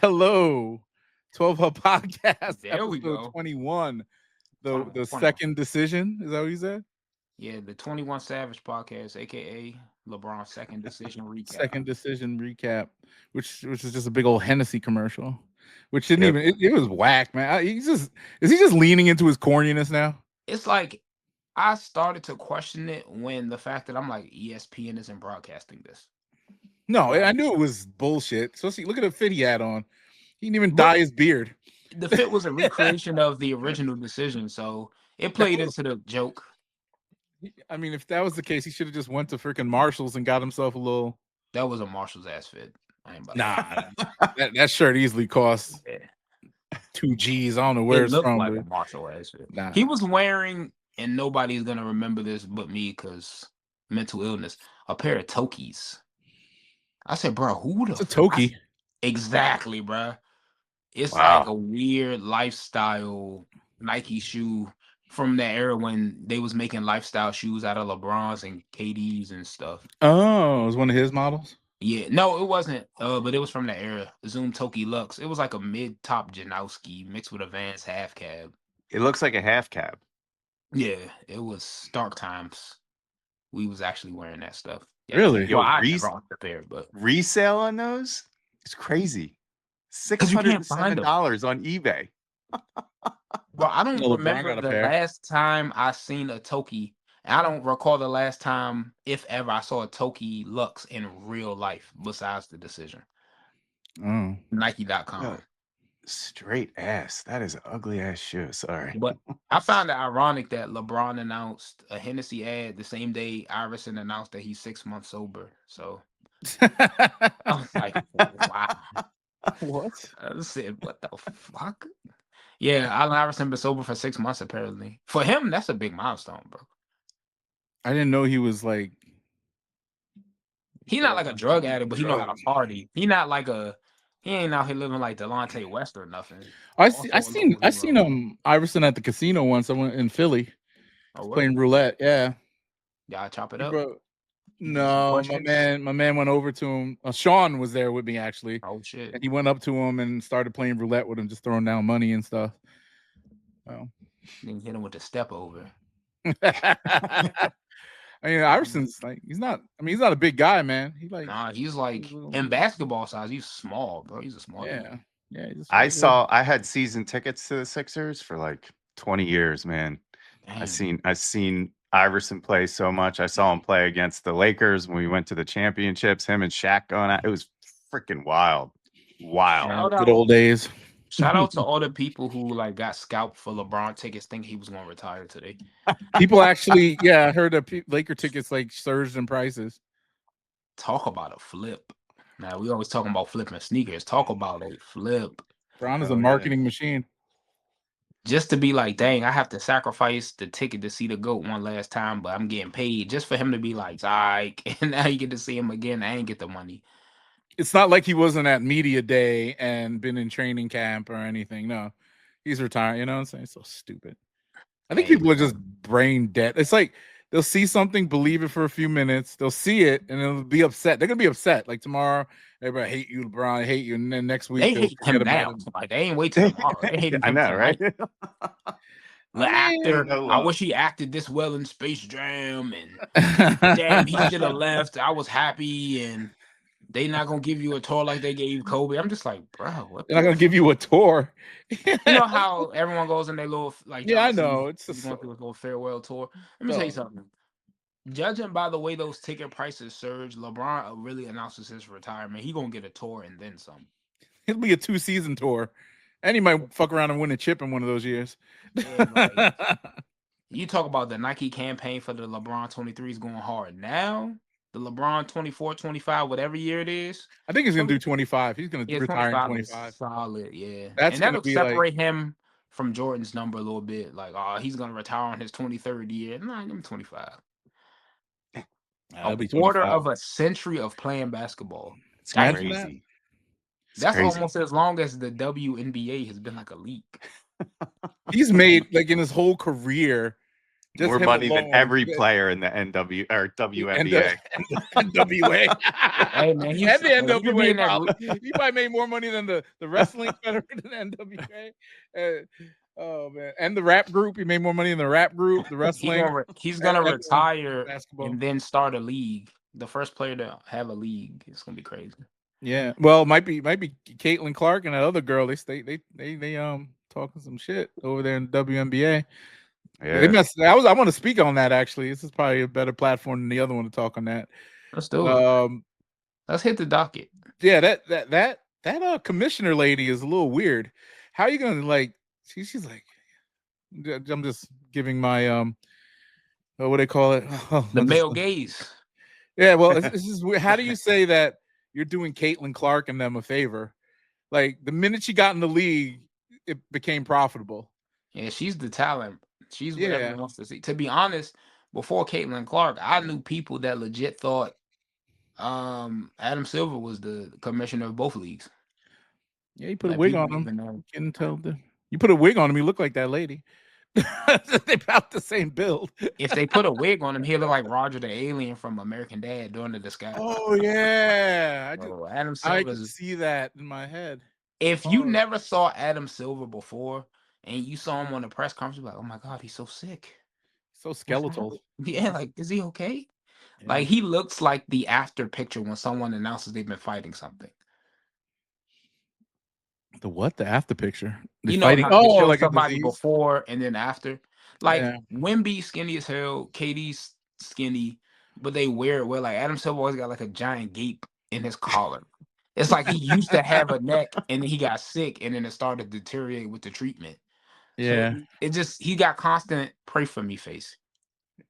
Hello, 12 Hub Podcast, There we episode go. 21. The 21. second decision, is that what you said? Yeah, the 21 Savage podcast, aka LeBron's second decision recap. Second decision recap, which is just a big old Hennessy commercial, which didn't Yep. even it was whack, man. Is he just leaning into his corniness now? It's like I started to question it when the fact that I'm like, ESPN isn't broadcasting this. No, I Like, knew it was bullshit. So see, look at the fit he had on. He didn't even But- dye his beard. the fit was a recreation of the original decision, so it played into the joke. I mean, if that was the case, he should have just went to freaking Marshalls and got himself a little. That was a Marshall's ass fit. I ain't about That shirt easily costs Yeah. $2 I don't know where It it's looked from. like but a Marshall ass fit. Nah. He was wearing, and nobody's gonna remember this but me because mental illness, a pair of Tokis. I said, bro, who the It's a fuck- Toki. Exactly, bro. It's Wow. like a weird lifestyle Nike shoe from the era when they was making lifestyle shoes out of LeBrons and KDs and stuff. Oh, it was one of his models. Yeah, no, it wasn't. But it was from the era. Zoom Toki Lux. It was like a mid-top Janowski mixed with a Vans half cab. It looks like a half cab. Yeah, it was dark times. We was actually wearing that stuff. Yeah, Really? Well, I Reese- never owned a pair, but Resale on those? It's crazy. you can't find $607 on eBay. well, I don't No, LeBron remember got a the pair. last time I seen a Toki. I don't recall the last time, if ever, I saw a Toki Lux in real life besides the decision. Oh. Nike.com. Yeah. Straight ass. That is an ugly ass shoe. Sorry. But I found it ironic that LeBron announced a Hennessy ad the same day Iverson announced that he's 6 months sober. So I was like, wow. What? I said, what the fuck? Yeah, Allen Iverson been sober for 6 months apparently. For him, that's a big milestone, bro. I didn't know he was like. He's not like a drug addict, but he know how to party. He ain't out here living like Delonte West or nothing. I Also a seen local hero. Iverson at the casino once. I went in Philly Oh, what? playing roulette. Yeah, Y'all chop it up. bro. You No, get some questions? my man went over to him. Sean was there with me actually, Oh shit. and he went up to him and started playing roulette with him, just throwing down money and stuff. Well, Then hit him with the step over. I mean, Iverson's like he's not. I mean, he's not a big guy, man. He like Nah, he's like he's a little- in basketball size, he's small, bro. He's a small dude. yeah. He's just I had season tickets to the Sixers for like 20 years, man. Damn. I seen Iverson play so much. I saw him play against the Lakers when we went to the championships, him and Shaq going out. It was freaking wild. Wild. Shout good out, old days. shout out to all the people who like got scalped for LeBron tickets, think he was gonna retire today. People actually, yeah, I heard that Laker tickets like surged in prices. Talk about a flip. Now we always talking about flipping sneakers. Talk about a flip. Bron is a Oh, yeah. marketing machine. Just to be like, dang, I have to sacrifice the ticket to see the GOAT one last time, but I'm getting paid just for him to be like, Ike, and now you get to see him again. I ain't get the money. It's not like he wasn't at media day and been in training camp or anything. No, he's retired. You know what I'm saying? So stupid. I think Hey, people are just brain dead. It's like they'll see something, believe it for a few minutes, they'll see it, and they'll be upset. They're gonna be upset. Like tomorrow, everybody hate you, LeBron, I hate you, and then next week They they'll hate forget him about now. it. Like they ain't wait till tomorrow. They hate him. I know, right? The actor, no I love. wish he acted this well in Space Jam, and damn, he should have left. I was happy, and they not gonna give you a tour like they gave Kobe. I'm just like, bro, what? They're not gonna give you a tour. You know how everyone goes in their little like. Yeah, I John Cena, know. It's he's just going so- through a little farewell tour. Let me tell you So- something. Judging by the way those ticket prices surge, LeBron really announces his retirement. He gonna get a tour and then some. It'll be a 2-season tour, and he might fuck around and win a chip in one of those years. Yeah, You talk about the Nike campaign for the LeBron 23 is going hard. Now, the LeBron 24, 25, whatever year it is, I think he's gonna do 25. He's gonna yeah, retire in 25 is 25. solid, yeah. That's And gonna that'll be like- separate him from Jordan's number a little bit. Like, oh, he's gonna retire on his 23rd year. Nah, give him 25. That'll A be quarter 25. of a century of playing basketball. It's Imagine crazy. It's That's crazy. almost as long as the WNBA has been like a league. He's made like in his whole career, Just More him money than alone. every player in the NW or WNBA. NWA. Hey man, and he could be NWA in that. probably. He probably made more money than the wrestling federation than NWA. Oh man, and the rap group. He made more money than the rap group, the wrestling. He's gonna retire basketball. and then start a league. The first player to have a league. It's gonna be crazy. Yeah, well, might be Caitlyn Clark and that other girl. They talking some shit over there in WNBA. Yeah. They messed. I want to speak on that actually. This is probably a better platform than the other one to talk on that. Let's do it. Let's hit the docket. Yeah, that commissioner lady is a little weird. How are you gonna like? She's like, I'm just giving my what do they call it? The male gaze. Yeah, well, this is weird. How do you say that you're doing Caitlyn Clark and them a favor? Like the minute she got in the league, it became profitable. Yeah, she's the talent. She's what everyone wants to see. To be honest, before Caitlyn Clark, I knew people that legit thought Adam Silver was the commissioner of both leagues. Yeah, you put a wig on him. Can tell you put a wig on him, you look like that lady. They about the same build. If they put a wig on him, he'll look like Roger the Alien from American Dad during the disguise. Oh yeah, Adam Silver. I can see that in my head. If you never saw Adam Silver before and you saw him on the press conference, you're like, oh my God, he's so sick. So skeletal. Yeah, like, is he okay? Yeah. Like, he looks like the after picture when someone announces they've been fighting something. The what? The after picture? You know, fighting? Oh, like somebody before and then after. Like, Wemby's skinny as hell, KD's skinny, but they wear it well. Like, Adam Silver always got like a giant gape in his collar. It's like he used to have a neck and then he got sick and then it started to deteriorate with the treatment. Yeah. So it just, he got constant pray for me face.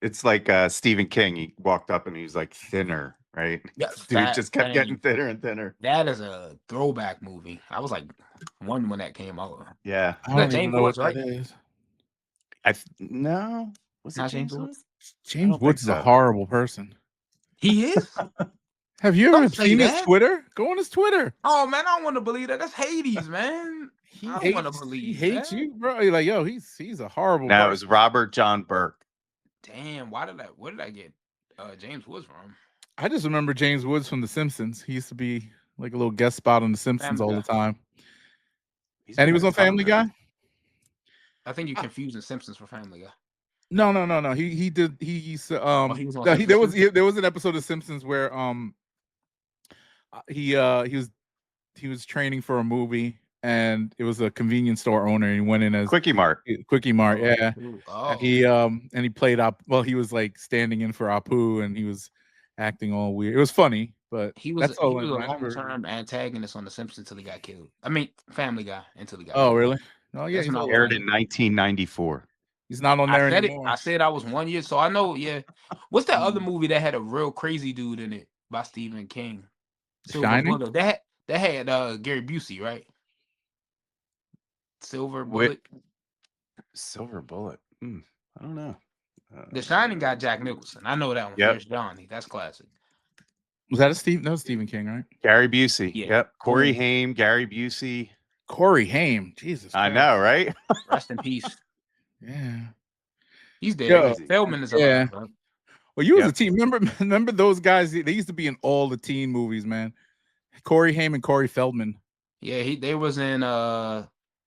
It's like Stephen King. He walked up and he was like thinner, right? Yeah, dude just kept getting thinner and thinner. That is a throwback movie. I was like one when that came out. Yeah. I don't even know what that is. No. Was it not James Woods? James Woods is a horrible person. He is? Have you ever seen his Twitter? Go on his Twitter. Oh man, I don't want to believe that. That's Hades, man. I don't want to believe he hates you, bro. You're like, yo, he's a horrible person. It was Robert John Burke. Damn, where did I get James Woods from? I just remember James Woods from The Simpsons. He used to be like a little guest spot on The Simpsons all the time. And he was on Family Guy? I think you're confusing Simpsons for Family Guy. No. He did. He was on there was an episode of Simpsons where he was training for a movie and it was a convenience store owner and he went in as Quickie Mart. Yeah. And he played up. Well, he was like standing in for Apu and he was acting all weird. It was funny, but he was a long-term antagonist on The Simpsons until he got killed. I mean, Family Guy until he got killed. Really? Oh yeah, he's aired in 1994. He's not on there anymore. I said I was 1 year, so I know. Yeah, what's that other movie that had a real crazy dude in it by Stephen King? Shining. That had Gary Busey, right? Silver Bullet. Silver Bullet. I don't know. The Shining got Jack Nicholson. I know that one. There's Johnny. That's classic. Was that that was Stephen King, right? Gary Busey. Yeah. Yep. Corey Haim, Gary Busey. Corey Haim. Jesus Christ. I know, right? Rest in peace. Yeah. He's dead. Feldman is alive. Bro. Well, you was a team. Remember those guys? They used to be in all the teen movies, man. Corey Haim and Corey Feldman. Yeah, they was in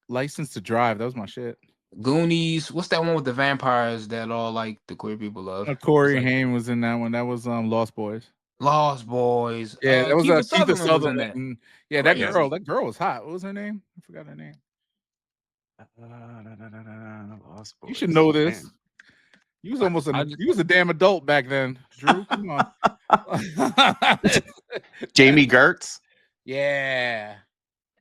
License to Drive. That was my shit. Goonies. What's that one with the vampires that all like the queer people love? Corey Haim was in that one. That was Lost Boys. Lost Boys. Yeah, that was Kiefer Sutherland. And, that girl was hot. What was her name? I forgot her name. Lost Boys. You should know this. You was you was a damn adult back then, Drew. Come on. Jamie Gertz. Yeah.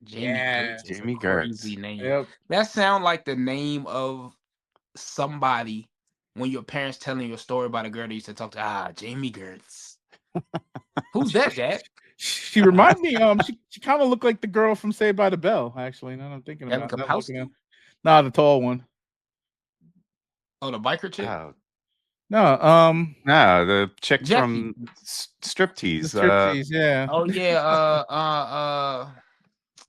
Jamie Gertz. Crazy name. Yep. That sound like the name of somebody when your parents telling you a story about a girl that used to talk to. Jamie Gertz. Who's that, Jack? She reminds me. She kind of looked like the girl from Saved by the Bell. Actually, now I'm thinking about it. Nah, the tall one. Oh, the biker chick. No, the chick from Striptease. Striptease, yeah. Oh yeah.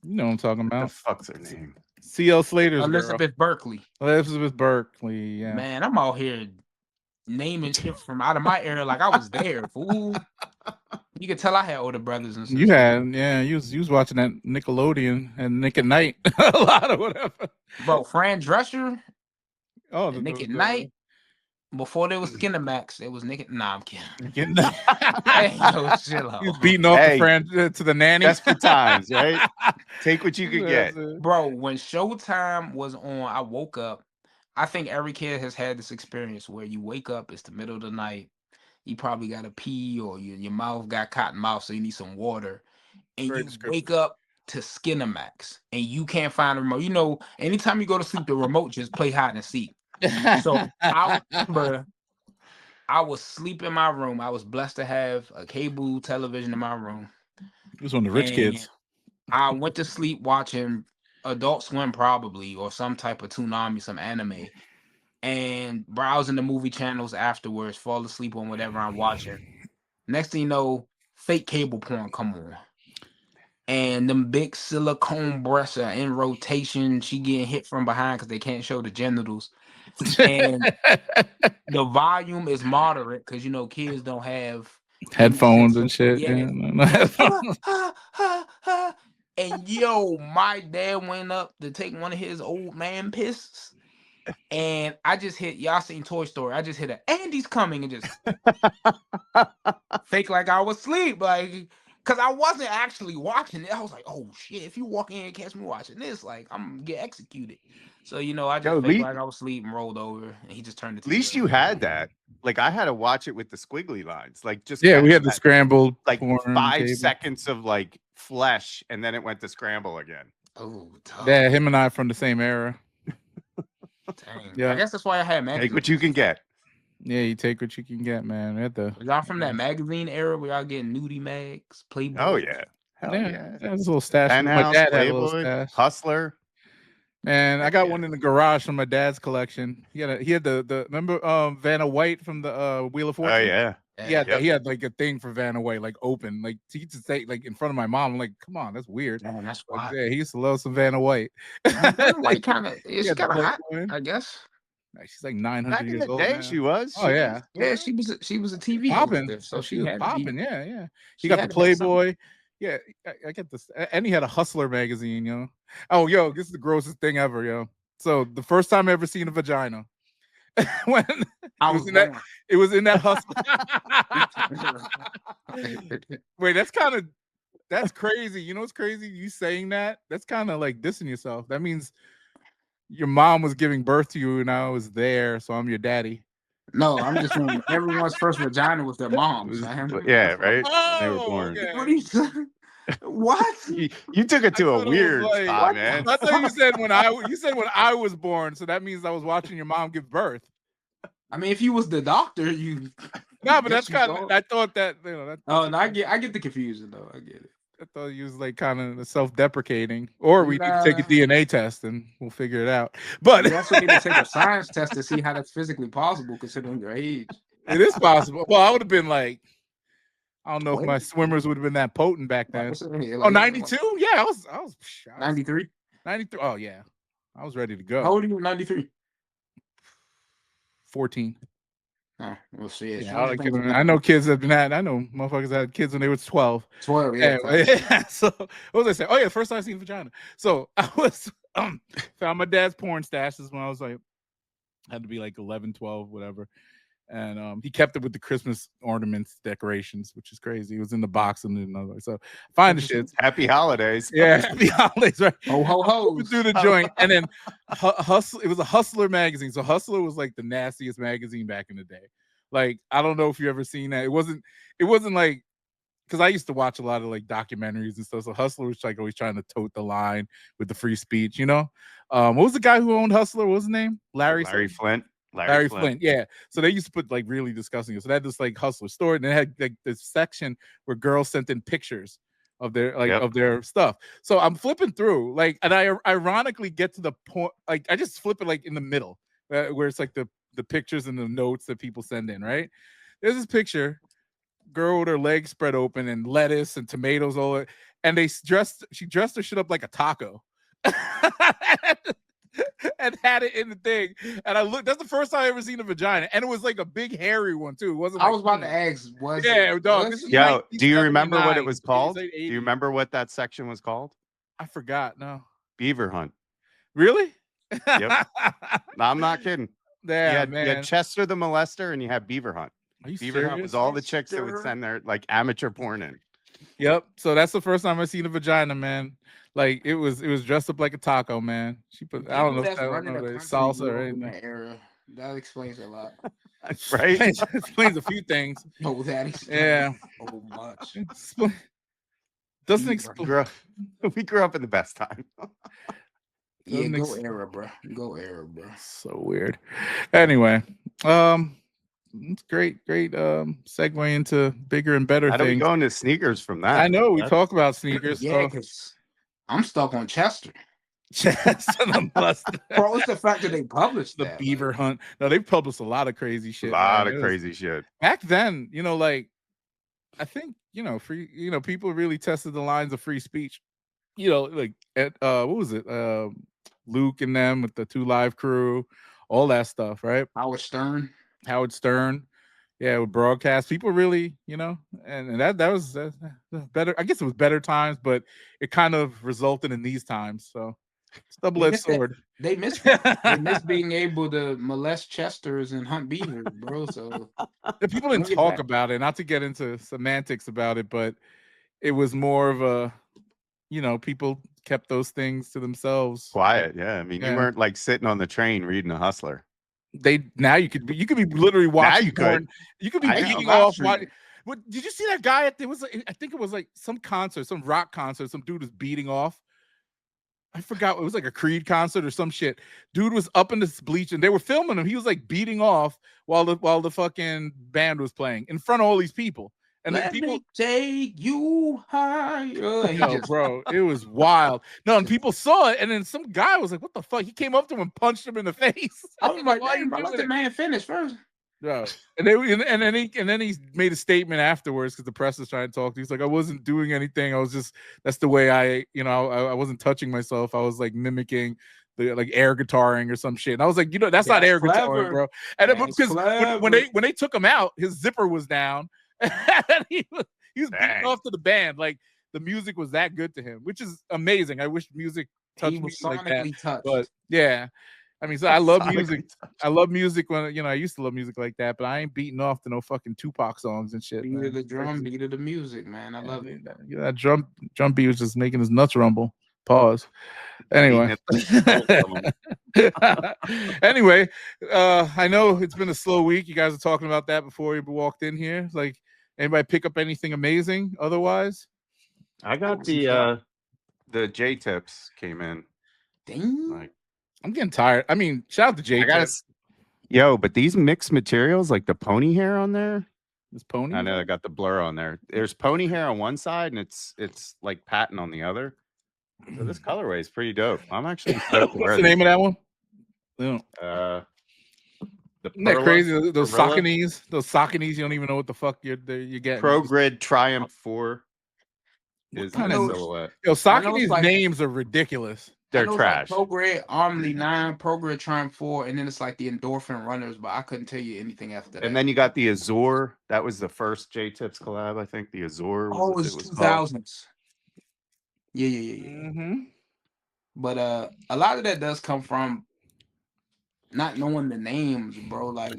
You know what I'm talking about. What the fuck's her name? C.L. Slater's Elizabeth girl. Berkley. Elizabeth Berkley, yeah. Man, I'm out here naming shit from out of my era like I was there, fool. You could tell I had older brothers and stuff. You had, yeah, you was watching that Nickelodeon and Nick at Night a lot of whatever. Bro, Fran Drescher. Oh, Nick at Night. Before there was Skinemax, it was Nick at. Nah, I'm kidding. Hey, yo, chill out. He was beating off the Fran to the nanny. Desperate times, right? Take what you could get. Bro, when Showtime was on, I woke up. I think every kid has had this experience where you wake up, it's the middle of the night. You probably got to pee or your mouth got cotton mouth, so you need some water. And you wake up to Skinemax and you can't find a remote. You know, anytime you go to sleep, the remote just play hide and seek. So I remember I was asleep in my room. I was blessed to have a cable television in my room. It was one of the rich kids. I went to sleep watching Adult Swim probably, or some type of Toonami, some anime, and browsing the movie channels afterwards, fall asleep on whatever I'm watching. Next thing you know, fake cable porn come on. And them big silicone breasts are in rotation. She getting hit from behind because they can't show the genitals. And the volume is moderate because, you know, kids don't have headphones and shit. Yeah. And yo, my dad went up to take one of his old man pisses. And I just hit, y'all seen Toy Story. I just hit Andy's coming and just fake like I was asleep. Like, because I wasn't actually watching it. I was like, oh shit, if you walk in and catch me watching this, like, I'm going to get executed. So, you know, I just faked like I was asleep and rolled over, and he just turned it. At least you had that. Like, I had to watch it with the squiggly lines. Like, just we had the scrambled, like 5 seconds of like flesh, and then it went to scramble again. Oh, yeah, him and I from the same era. Dang. Yeah, I guess that's why I had magazines. Take what you can get. Yeah, you take what you can get, man. Y'all from that magazine era where y'all getting nudie mags, Playboy? Oh yeah, hell yeah. That was a little stash. Penthouse, my dad Playboy, had a little stash. Hustler. Man, I got one in the garage from my dad's collection. He had the remember Vanna White from the Wheel of Fortune? Oh yeah. He had like a thing for Vanna White, like open, like he used to say like in front of my mom. I'm like, come on, that's weird. Man, that's wild. Yeah, he used to love some Vanna White. White kind of, it's kind of hot, I guess. She's like 900 years old. Day, she was. Oh yeah, yeah. She was a TV popping. So she was had popping. Yeah. He got the Playboy. Yeah, I get this, and he had a Hustler magazine. You know. Oh, yo, this is the grossest thing ever, yo. So the first time I ever seen a vagina, when it was in that Hustler. Wait, that's crazy. You know what's crazy? You saying that? That's kind of like dissing yourself. That means your mom was giving birth to you and I was there, so I'm your daddy. No, I'm just saying everyone's first vagina was their mom's. Yeah, right? Oh, they were born. Okay. What are you saying? What? You took it to a weird spot, man. I thought you said when I was born, so that means I was watching your mom give birth. I mean, if you was the doctor, you. No, but that's kind of. I thought that. You know, oh, no, I get the confusion though. I get it. I thought you was like kind of self-deprecating, or we need to take a DNA test and we'll figure it out. But we also need to take a science test to see how that's physically possible, considering your age. It is possible. Well, I would have been like, I don't know if my swimmers would have been that potent back then. Oh, 92? Yeah, I was 93. 93. Oh yeah, I was ready to go. How old are you? 93. 14. Oh, we'll see. Yeah, I know kids have been had. I know motherfuckers had kids when they were 12. 12, yeah. Yeah. So what was I saying? Oh yeah, first time I seen vagina. So I was found my dad's porn stashes when I was like, had to be like 11, 12, whatever. And he kept it with the Christmas ornaments, decorations, which is crazy. It was in the box and another. So find the shit. Happy holidays. Yeah, happy holidays, right? Ho ho ho. Through the joint. And then Hustler, it was a Hustler magazine. So Hustler was like the nastiest magazine back in the day. Like, I don't know if you ever seen that. It wasn't like, because I used to watch a lot of like documentaries and stuff. So Hustler was like always trying to tote the line with the free speech, you know? What was the guy who owned Hustler? What was his name? Larry Flint. Larry Flint, yeah. So they used to put like really disgusting. So they had this like Hustler store, and they had like this section where girls sent in pictures of their of their stuff. So I'm flipping through, like, and I ironically get to the point, like I just flip it like in the middle, where it's like the pictures and the notes that people send in. Right, there's this picture, girl with her legs spread open and lettuce and tomatoes all over, and she dressed her shit up like a taco. and had it in the thing. And I looked. That's the first time I ever seen a vagina, and it was like a big hairy one too. It wasn't. I was about to ask. Dog. Yo, do you remember what it was called? Do you remember what that section was called? I forgot. No. Beaver hunt. Really? Yep. No, I'm not kidding. Damn, you had Chester the molester, and you had Beaver hunt. Are you Beaver serious? hunt was all the chicks that would send their like amateur porn in. Yep. So that's the first time I seen a vagina, man. Like it was dressed up like a taco, man. She put I don't know if salsa or anything. That era. That explains a lot. Right? explains a few things. Oh, that explains so much. Doesn't explain. We grew up in the best time. Yeah, go era, bro. Go era, bro. So weird. Anyway, it's great segue into bigger and better things. How do we go into sneakers from that? I know we talk about sneakers. Yeah, because I'm stuck on Chester. Chester the molester. Bro, it's the fact that they published the beaver hunt. No, they published a lot of crazy shit. A lot of crazy shit. Back then, like I think free. People really tested the lines of free speech. Like at what was it? Luke and them with the 2 Live crew, all that stuff, right? Howard Stern, yeah, with broadcast. People really, and that was better. I guess it was better times, but it kind of resulted in these times. So it's double-edged sword. They miss being able to molest Chesters and hunt beavers, bro. So people didn't talk about it. Not to get into semantics about it, but it was more of a, people kept those things to themselves. Quiet, yeah. I mean, you weren't like sitting on the train reading a Hustler. Now you could be literally watching porn. You could be beating off. What did you see that guy at? I think it was like some concert, some rock concert. Some dude was beating off. I forgot. It was like a Creed concert or some shit. Dude was up in this bleach and they were filming him. He was like beating off while the fucking band was playing in front of all these people. And then people take you higher. Bro, it was wild. No, and people saw it, and then some guy was like, "What the fuck?" He came up to him and punched him in the face. I was like, "Why bro, let the man finish first." No, and then he made a statement afterwards because the press was trying to talk. He's like, "I wasn't doing anything. I was just that's the way I wasn't touching myself. I was like mimicking." The like air guitaring or some shit. And I was like, that's not air guitaring, bro. And because when they took him out, his zipper was down. And he was beating off to the band. Like the music was that good to him, which is amazing. I wish music touched me like that. Touched. But yeah, I mean, so I love music. I love music when I used to love music like that, but I ain't beating off to no fucking Tupac songs and shit. Beat of the drum, beat of the music, man. I love it. That drum beat was just making his nuts rumble. Pause. Anyway. Anyway, I know it's been a slow week. You guys are talking about that before you walked in here. Like, anybody pick up anything amazing otherwise? I got the J-Tips came in. Dang. Like, I'm getting tired. I mean, shout out to J-Tips. But these mixed materials, like the pony hair on there. This pony? I know I got the blur on there. There's pony hair on one side and it's like patent on the other. So this colorway is pretty dope. I'm actually what's the name of that one? Isn't that crazy? Those Sauconys, you don't even know what the fuck you're getting. Progrid Triumph 4 is the silhouette. Saucony's names are ridiculous. They're trash. Like Progrid Omni 9, Progrid Triumph 4, and then it's like the Endorphin Runners, but I couldn't tell you anything after that. And then you got the Azure. That was the first J-Tips collab, I think. The Azure. It was 2000s. Yeah. Mm-hmm. But a lot of that does come from not knowing the names, bro. Like,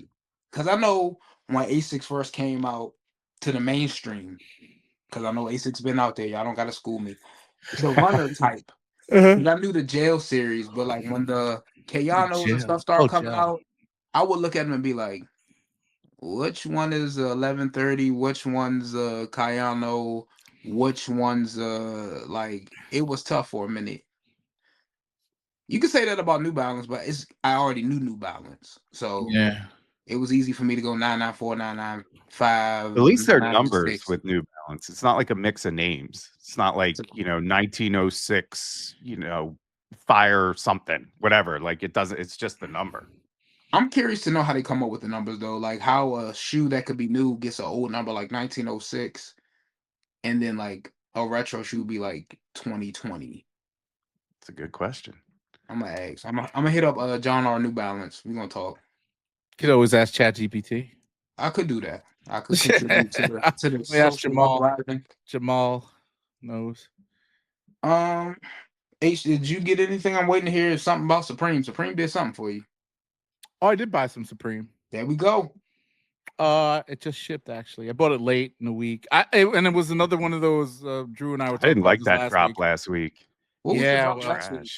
cause I know when Asics first came out to the mainstream, cause I know Asics been out there. Y'all don't gotta school me. The runner type. I knew the Jail series, but like when the Kayanos and stuff started coming out, I would look at them and be like, which one is 1130? Which one's Kayano? Which one's like it was tough for a minute. You could say that about New Balance, but I already knew New Balance, so yeah, it was easy for me to go 994, 995. At least they're numbers with New Balance. It's not like a mix of names. It's not like 1906, fire something, whatever. Like it doesn't. It's just the number. I'm curious to know how they come up with the numbers though. Like how a shoe that could be new gets an old number like 1906. And then like a retro shoe be like 2020. It's a good question. I'm gonna ask. I'm gonna hit up John R. New Balance. We're gonna talk. Could always ask ChatGPT. I could do that. I could contribute to the social uprising. Jamal knows. H, did you get anything? I'm waiting to hear something about Supreme. Supreme did something for you. Oh, I did buy some Supreme. There we go. It just shipped actually. I bought it late in the week. And it was another one of those. Drew and I were talking I didn't about like this that drop last week. What was the drop last week?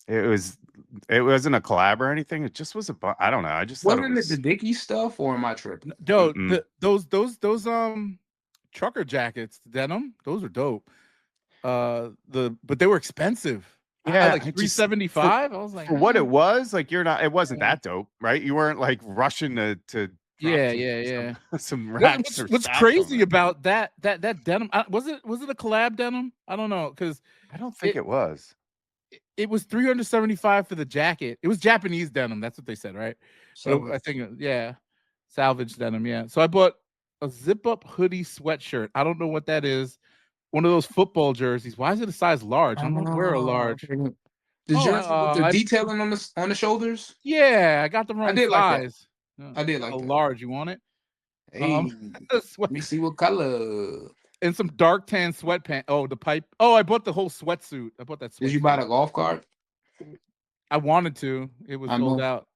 It wasn't a collab or anything. It just was I don't know. I just thought it was the Dickie stuff, or am I tripping? No, those trucker jackets, denim, those are dope. But they were expensive. Yeah, like $375. I was like, for what it was, like it wasn't that dope, right? You weren't like rushing to some racks. What's crazy about that denim? Was it a collab denim? I don't know, because I don't think it was. It was $375 for the jacket. It was Japanese denim. That's what they said, right? So I think, salvage denim. Yeah. So I bought a zip-up hoodie sweatshirt. I don't know what that is. One of those football jerseys. Why is it a size large? I don't wear a large. The jersey with the detailing on the shoulders? Yeah, I got the wrong size. I did like a that. Large. You want it? Hey, let me see what color. And some dark tan sweatpants. Oh, the pipe. Oh, I bought the whole sweatsuit. I bought that sweatsuit. Did you buy the golf cart? I wanted to. It was sold out.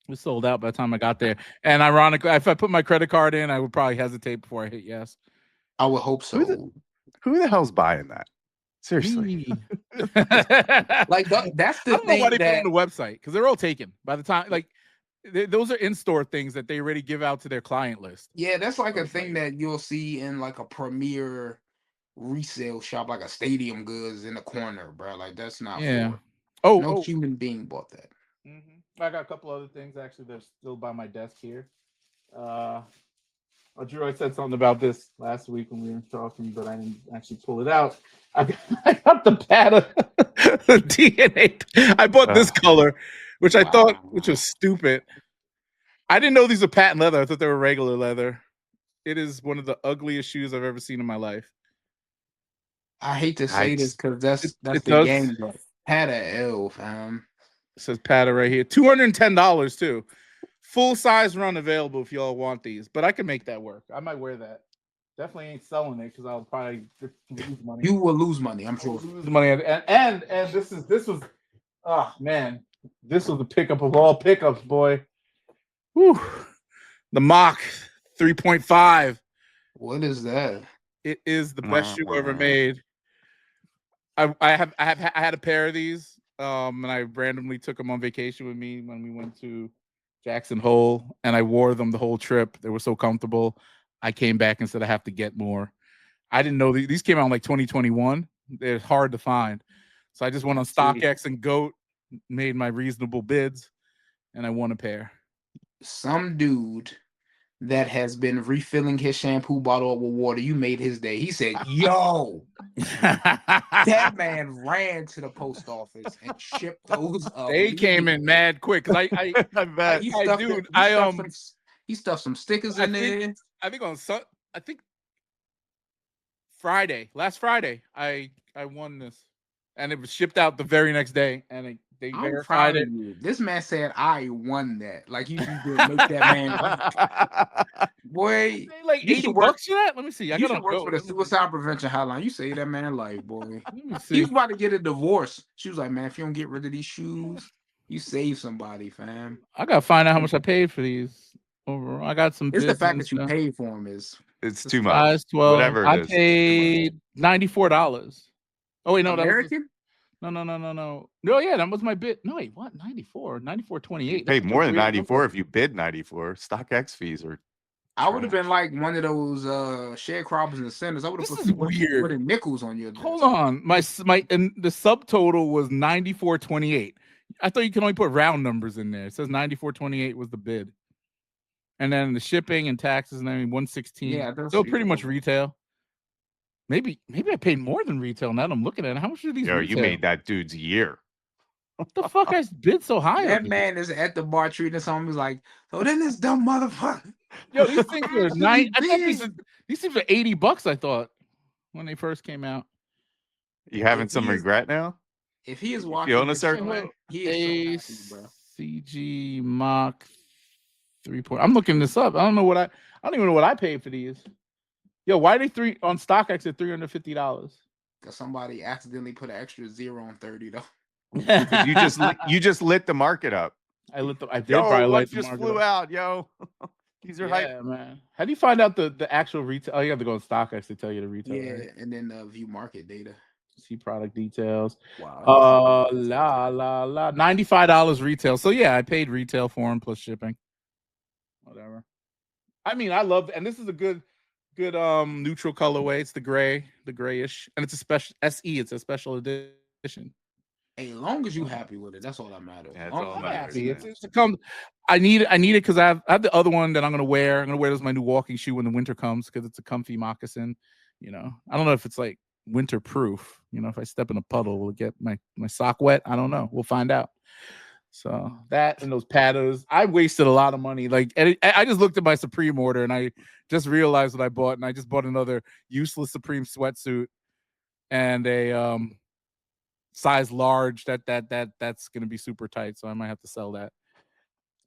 It was sold out by the time I got there. And ironically, if I put my credit card in, I would probably hesitate before I hit yes. I would hope so. Who the hell's buying that? Seriously. Like that's the thing. Why they put it on the website, because they're all taken by the time. Like those are in-store things that they already give out to their client list. Yeah, that's like a thing that you'll see in like a premier resale shop, like a Stadium Goods in the corner, bro. Like that's not. Yeah. For, no human being bought that. I got a couple other things actually. They're still by my desk here. Drew, I said something about this last week when we were talking, but I didn't actually pull it out. I got the PADNA DNA. I bought this color, which I thought, which was stupid. I didn't know these were patent leather. I thought they were regular leather. It is one of the ugliest shoes I've ever seen in my life. I hate to say this because that's the game, but PADNA L, fam. It says PADNA right here. $210 too. Full size run available if y'all want these, but I can make that work. I might wear that. Definitely ain't selling it because I'll probably lose money. You will lose money, I'm sure. Lose money, and this was, oh man, this was the pickup of all pickups, boy. Whew. The Mach 3.5. What is that? It is the best shoe ever made. I had a pair of these, and I randomly took them on vacation with me when we went to Jackson Hole, and I wore them the whole trip. They were so comfortable. I came back and said I have to get more. I didn't know these came out in like 2021. They're hard to find, so I just went on StockX and Goat, made my reasonable bids, and I won a pair. Some dude that has been refilling his shampoo bottle with water, you made his day. He said, "Yo, that man ran to the post office and shipped those up." They came in mad quick because he stuffed some stickers in there. I think last Friday, I won this, and it was shipped out the very next day, and they verified it. This man said, "I won that." Like you did make that man. Boy, like $80 for that. Let me see. You should work for the suicide prevention hotline. You saved that man life, boy. He was about to get a divorce. She was like, "Man, if you don't get rid of these shoes, you save somebody, fam." I gotta find out how much I paid for these. Overall, I got some. It's the fact that you paid for them it's too much. 12. Whatever it is. I paid $94. Oh wait, no, American. No. No, yeah, that was my bid. No, wait, what? 94, 94.28. Paid more than 94 if you bid 94. StockX fees are. I would have been like one of those sharecroppers and centers. I would have put weird nickels on your. Hold on, my and the subtotal was 94.28. I thought you could only put round numbers in there. It says 94.28 was the bid, and then the shipping and taxes and everything 116. Yeah, so pretty much retail. Maybe I paid more than retail. Now that I'm looking at it. How much are these? Yo, you made that dude's year. What the fuck? I bid so high. That man is at the bar treating someone who's like, so then this dumb motherfucker. Yo, these things are nice. These things are $80. I thought when they first came out. You having some regret now? If he is watching, feeling a certain way, he is so happy, bro. CG Mach 3. I'm looking this up. I don't even know what I paid for these. Yo, why are they on StockX at $350? Because somebody accidentally put an extra 0 on 30 though. you just lit the market up. I did probably light the just market flew up. out, yo. These are hype, man. How do you find out the actual retail? Oh, you have to go on StockX to tell you the retail. Yeah, right? and then view market data. See product details. Wow. $95 retail. So yeah, I paid retail for them plus shipping. Whatever. I mean, I love, and this is a good neutral colorway. It's the grayish, and it's a special SE. It's a special edition. Hey, as long as you happy with it, that's all that matters. Yeah, I'm happy. It's a come. I need it because I have the other one that I'm gonna wear. I'm gonna wear this as my new walking shoe when the winter comes because it's a comfy moccasin. You know, I don't know if it's like winter proof. You know, if I step in a puddle, will it get my sock wet? I don't know. We'll find out. So that and those PADNAs, I wasted a lot of money. Like, I just looked at my Supreme order and I just realized what I bought, and I just bought another useless Supreme sweatsuit and a size large that's gonna be super tight. So I might have to sell that.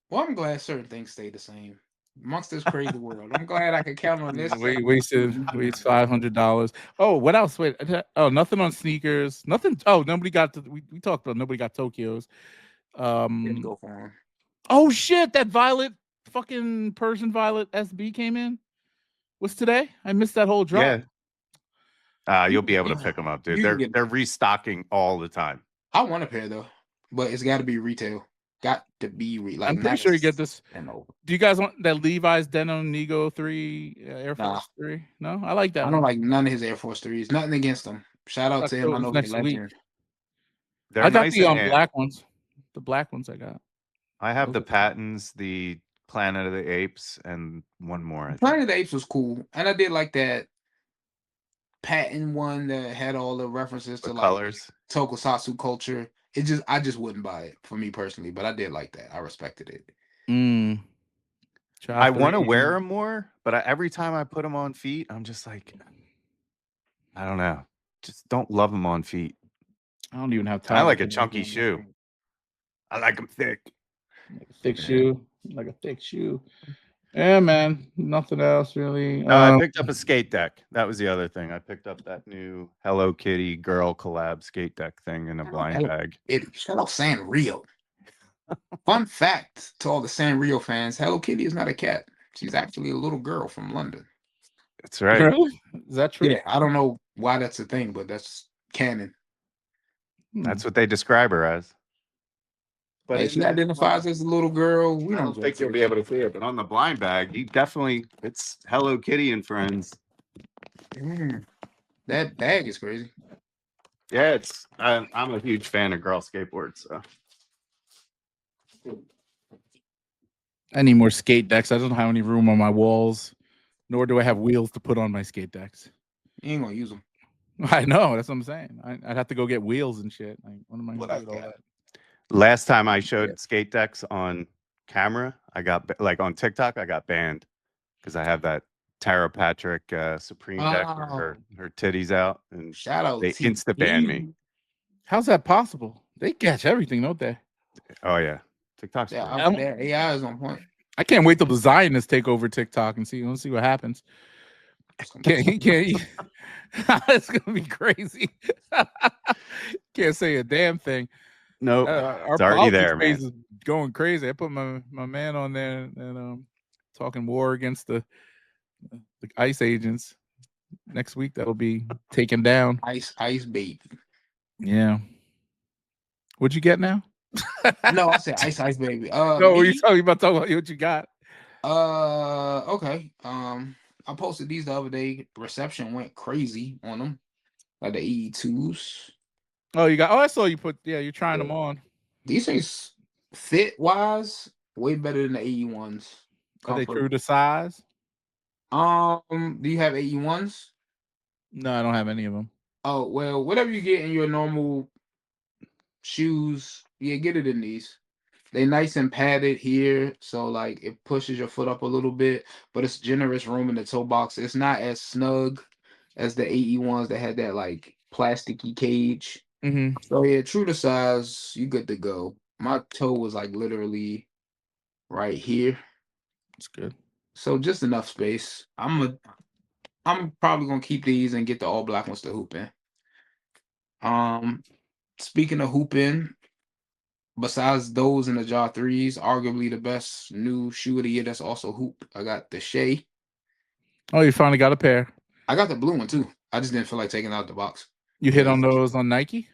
Well, I'm glad certain things stay the same amongst this crazy world. I'm glad I could count on this. Wasted $500. Oh, what else? Wait, nothing on sneakers. Nothing. Oh, nobody got we talked about nobody got Tokios. Didn't go for him. Oh shit! That fucking Persian violet SB came in. What's today? I missed that whole drop. Yeah. You'll be able to pick them up, dude. They're restocking all the time. I want a pair though, but it's got to be retail. Got to be I'm pretty sure you get this. Do you guys want that Levi's Denim Nego 3 Air Force 3? No, I like that. I don't like none of his Air Force 3s. Nothing against them. Shout out to him. I know he's legend. I got nice the black ones. The black ones I got. I have the patents, the Planet of the Apes, and one more. Planet of the Apes was cool, and I did like that patent one that had all the references to colors, Tokusatsu culture. I just wouldn't buy it for me personally, but I did like that. I respected it. I want to wear them more, but every time I put them on feet, I'm just like, I don't know, just don't love them on feet. I don't even have time. I like a chunky shoe. I like them thick. Like a thick shoe. Like a thick shoe. Yeah, man. Nothing else really. No, I picked up a skate deck. That was the other thing. I picked up that new Hello Kitty girl collab skate deck thing in a blind bag. Shout out Sanrio. Fun fact to all the Sanrio fans: Hello Kitty is not a cat. She's actually a little girl from London. That's right. Really? Is that true? Yeah, I don't know why that's a thing, but that's canon. That's what they describe her as. But if she identifies as a little girl, we don't think you'll be able to see it. But on the blind bag, it's Hello Kitty and friends. That bag is crazy. Yeah, I'm a huge fan of girl skateboards. So I need more skate decks. I don't have any room on my walls, nor do I have wheels to put on my skate decks. You ain't gonna use them. I know. That's what I'm saying. I'd have to go get wheels and shit. Like, what am I gonna do with all that? Last time I showed skate decks on camera, I got on TikTok. I got banned because I have that Tara Patrick Supreme deck where her titties out, and shout out they insta ban me. How's that possible? They catch everything, don't they? Oh yeah, TikTok's their AI is on point. I can't wait till the Zionists take over TikTok and see. Let's see what happens. It's gonna be crazy. Can't say a damn thing. No, our already there, man. Is going crazy. I put my man on there and talking war against the ICE agents. Next week that'll be taken down. Ice baby. Yeah. What'd you get now? No, I said ice baby. No, what are you talking about what you got? Okay. I posted these the other day. Reception went crazy on them. Like the AE2s. Oh, I saw you put, you're trying them on. These things fit wise way better than the AE ones. Are they true to size? Do you have AE ones? No, I don't have any of them. Oh, well, whatever you get in your normal shoes, get it in these. They nice and padded here, so like it pushes your foot up a little bit, but it's generous room in the toe box. It's not as snug as the AE ones that had that like plasticky cage. Mm-hmm. So yeah, true to size, you good to go. My toe was like literally right here. It's good. So just enough space. I'm probably gonna keep these and get the all black ones to hoop in. Speaking of hooping, besides those in the jaw threes, arguably the best new shoe of the year that's also hoop. I got the Shai. Oh, you finally got a pair. I got the blue one too. I just didn't feel like taking out the box. You hit on those on Nike?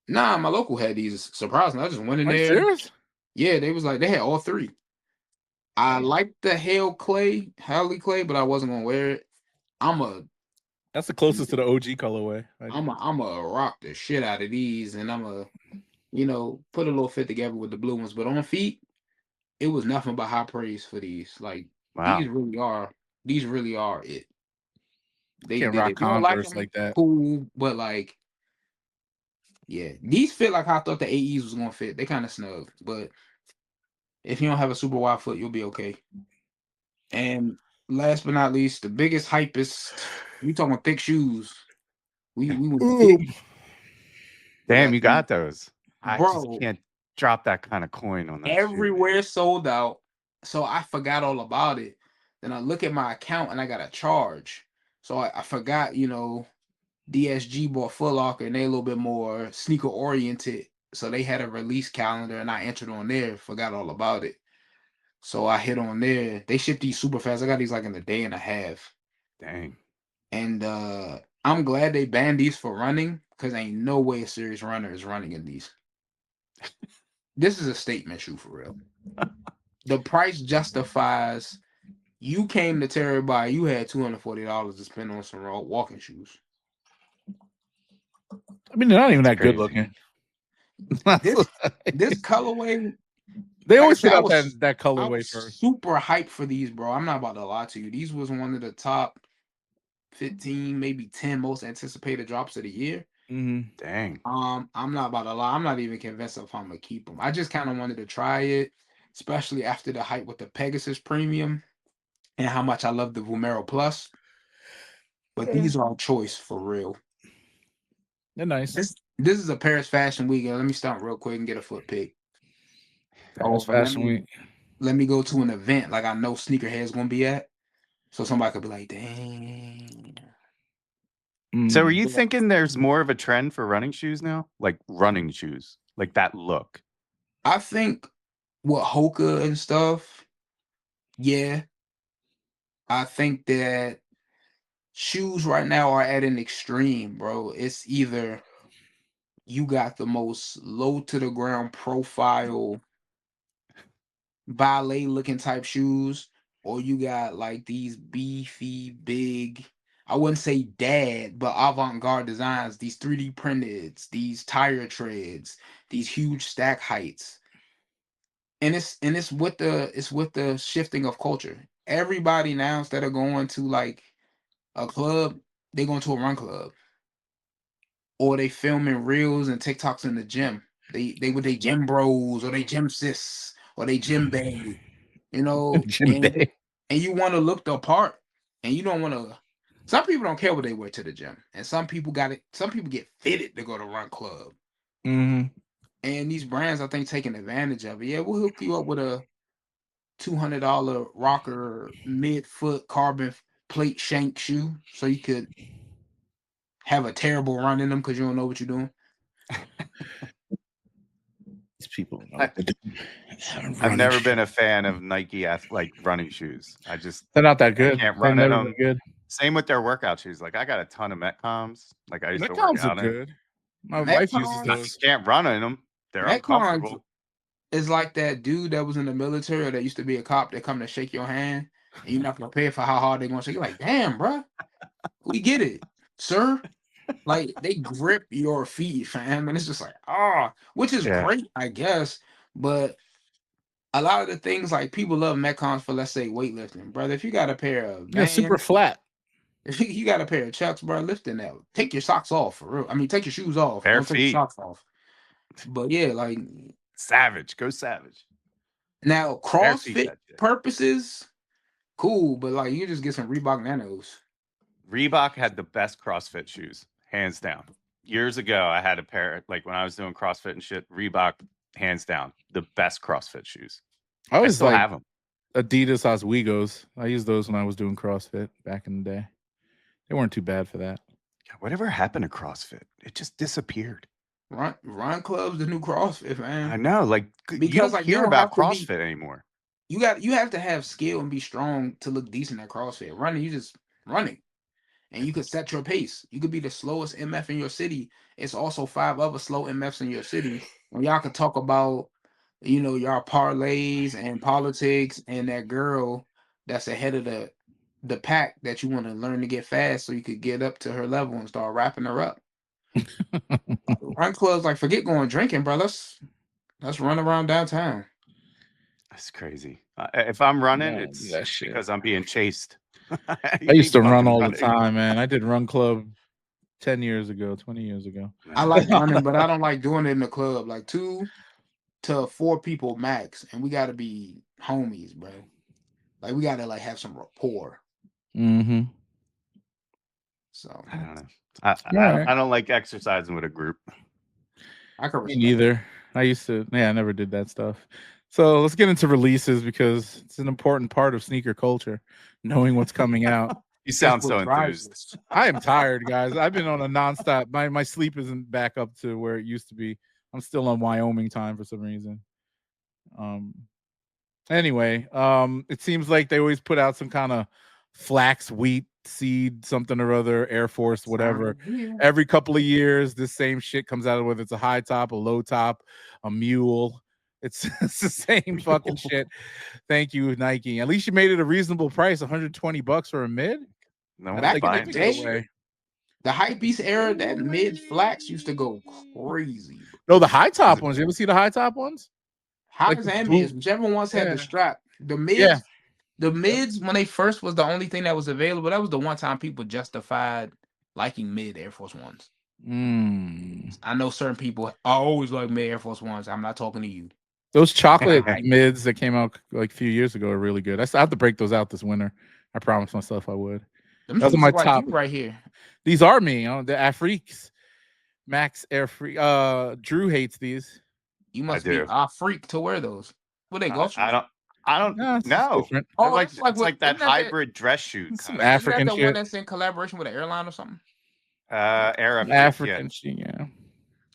Nah, my local had these. Surprisingly, I just went in there. Serious? Yeah, they was like they had all three. I like the Halle Clay, but I wasn't gonna wear it. That's the closest to the OG colorway. I'm a rock the shit out of these, and I'm a, put a little fit together with the blue ones. But on feet, it was nothing but high praise for these. Like these really are it. They can't rock Converse like that. Cool, but like, yeah, these fit like how I thought the AEs was gonna fit. They kind of snug, but if you don't have a super wide foot, you'll be okay. And last but not least, the biggest hype is we talking thick shoes. We went thick. Damn, you got those. Bro, I just can't drop that kind of coin on that. Everywhere sold out. So I forgot all about it. Then I look at my account and I got a charge. So I forgot, DSG bought Foot Locker and they a little bit more sneaker oriented. So they had a release calendar and I entered on there, forgot all about it. So I hit on there. They ship these super fast. I got these like in a day and a half. Dang. And I'm glad they banned these for running because ain't no way a serious runner is running in these. This is a statement shoe for real. The price justifies. You came to Terry by. You had $240 to spend on some walking shoes. I mean, they're not even that good looking. This colorway. They always put out that colorway first. Super hyped for these, bro. I'm not about to lie to you. These was one of the top 15, maybe 10 most anticipated drops of the year. Mm-hmm. Dang. I'm not about to lie. I'm not even convinced if I'm gonna keep them. I just kind of wanted to try it, especially after the hype with the Pegasus Premium and how much I love the Vomero Plus. But these are a choice for real. They're nice. This is a Paris Fashion Week. Let me stop real quick and get a foot pick. Paris Fashion Week. Let me go to an event like I know sneakerhead's gonna be at, so somebody could be like, "Dang." So are you thinking there's more of a trend for running shoes now? Like running shoes, like that look? I think with Hoka and stuff, yeah. I think that shoes right now are at an extreme, bro. It's either you got the most low to the ground profile ballet looking type shoes, or you got like these beefy, big, I wouldn't say dad, but avant-garde designs, these 3D printed, these tire treads, these huge stack heights. And it's with the shifting of culture. Everybody now, instead of going to like a club, they going to a run club. Or they filming reels and TikToks in the gym. They with they gym bros or they gym sis or they gym bae. And you want to look the part, and you don't want to. Some people don't care what they wear to the gym, and some people got it. Some people get fitted to go to run club. Mm-hmm. And these brands, I think, taking advantage of it. Yeah, we'll hook you up with a $200 rocker mid-foot carbon plate shank shoe, so you could have a terrible run in them because you don't know what you're doing. These people. I've never been a fan of Nike like running shoes. They're not that good. I can't run in them. Good. Same with their workout shoes. Like I got a ton of Metcoms. Like I used to work out in. Good. My wife uses those. I can't run in them. They're uncomfortable. It's like that dude that was in the military or that used to be a cop that come to shake your hand and you're not prepared for how hard they're gonna shake. You're like, damn, bro, we get it, sir. Like they grip your feet, fam, and it's just like, which is great, I guess. But a lot of the things, like people love Metcons for, let's say, weightlifting, brother. If you got a pair of super flat. If you got a pair of Chucks, bro, lifting that, take your socks off for real. I mean, take your shoes off. Bare don't feet. Take your socks off. But yeah, like savage, go savage. Now, CrossFit purposes, cool, but like you just get some Reebok Nanos. Reebok had the best CrossFit shoes, hands down. years ago, I had a pair, like when I was doing CrossFit and shit, Reebok, hands down, the best CrossFit shoes. I still like have them. Adidas Oswegos. I used those when I was doing CrossFit back in the day. They weren't too bad for that. Whatever happened to CrossFit? It just disappeared. Run Club's the new CrossFit, man. I know, like because you don't hear about CrossFit anymore. You have to have skill and be strong to look decent at CrossFit. Running, you just running, and you could set your pace. You could be the slowest MF in your city. It's also 5 other slow MFs in your city, and y'all could talk about, y'all parlays and politics and that girl that's ahead of the pack that you want to learn to get fast so you could get up to her level and start wrapping her up. Run clubs, like, forget going drinking, bro. Let's run around downtown. That's crazy. If I'm running, it's because I'm being chased. I used to run all the time, man. I did Run Club 10 years ago, 20 years ago. I like running, but I don't like doing it in the club. Like 2 to 4 people max, and we got to be homies, bro. Like, we got to have some rapport. Mm-hmm. So I don't know. I don't like exercising with a group. Me neither. I used to. Yeah, I never did that stuff. So let's get into releases because it's an important part of sneaker culture, knowing what's coming out. You sound so enthused. I am tired, guys. I've been on a nonstop. My sleep isn't back up to where it used to be. I'm still on Wyoming time for some reason. Anyway, it seems like they always put out some kind of flax, wheat, seed, something or other, Air Force, whatever. Every couple of years, this same shit comes out, whether it's a high top, a low top, a mule. It's the same fucking shit. Thank you, Nike. At least you made it a reasonable price, $120 for a mid. No, back in the day, the hype beast era, that mid flax used to go crazy. No, the high top ones. You ever see the high top ones? Highs and mids, whichever ones had the strap. The mids, the mids, when they first was the only thing that was available, that was the one time people justified liking mid Air Force Ones. I know certain people, I always like mid Air Force Ones. I'm not talking to you. Those chocolate mids that came out like a few years ago are really good. I have to break those out this winter. I promised myself I would. Those are my top right here. These are me, the Afriques. Max Air Free. Drew hates these. You must be a freak to wear those. What they go? I don't know. Oh, it's like that hybrid dress shoe. Some African shit. The one that's in collaboration with an airline or something? African shit, yeah.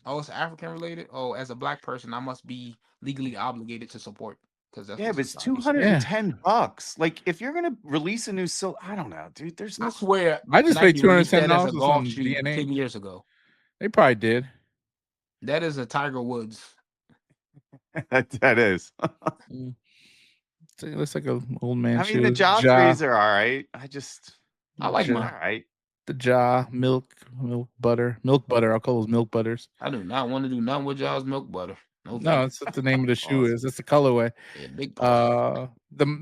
Oh, it's African related. Oh, as a black person, I must be legally obligated to support. But it's $210. Like, if you're gonna release a new I don't know, dude. There's no. I swear, I just paid $210 as a golf shoe 10 years ago. They probably did. That is a Tiger Woods. that is. It looks like an old man. I mean, the Joffreys are all right. I like mine. All right. The milk butter. I'll call those milk butters. I do not want to do nothing with Jaw's milk butter. No, that's what the name of the shoe is. That's the colorway. Yeah, big.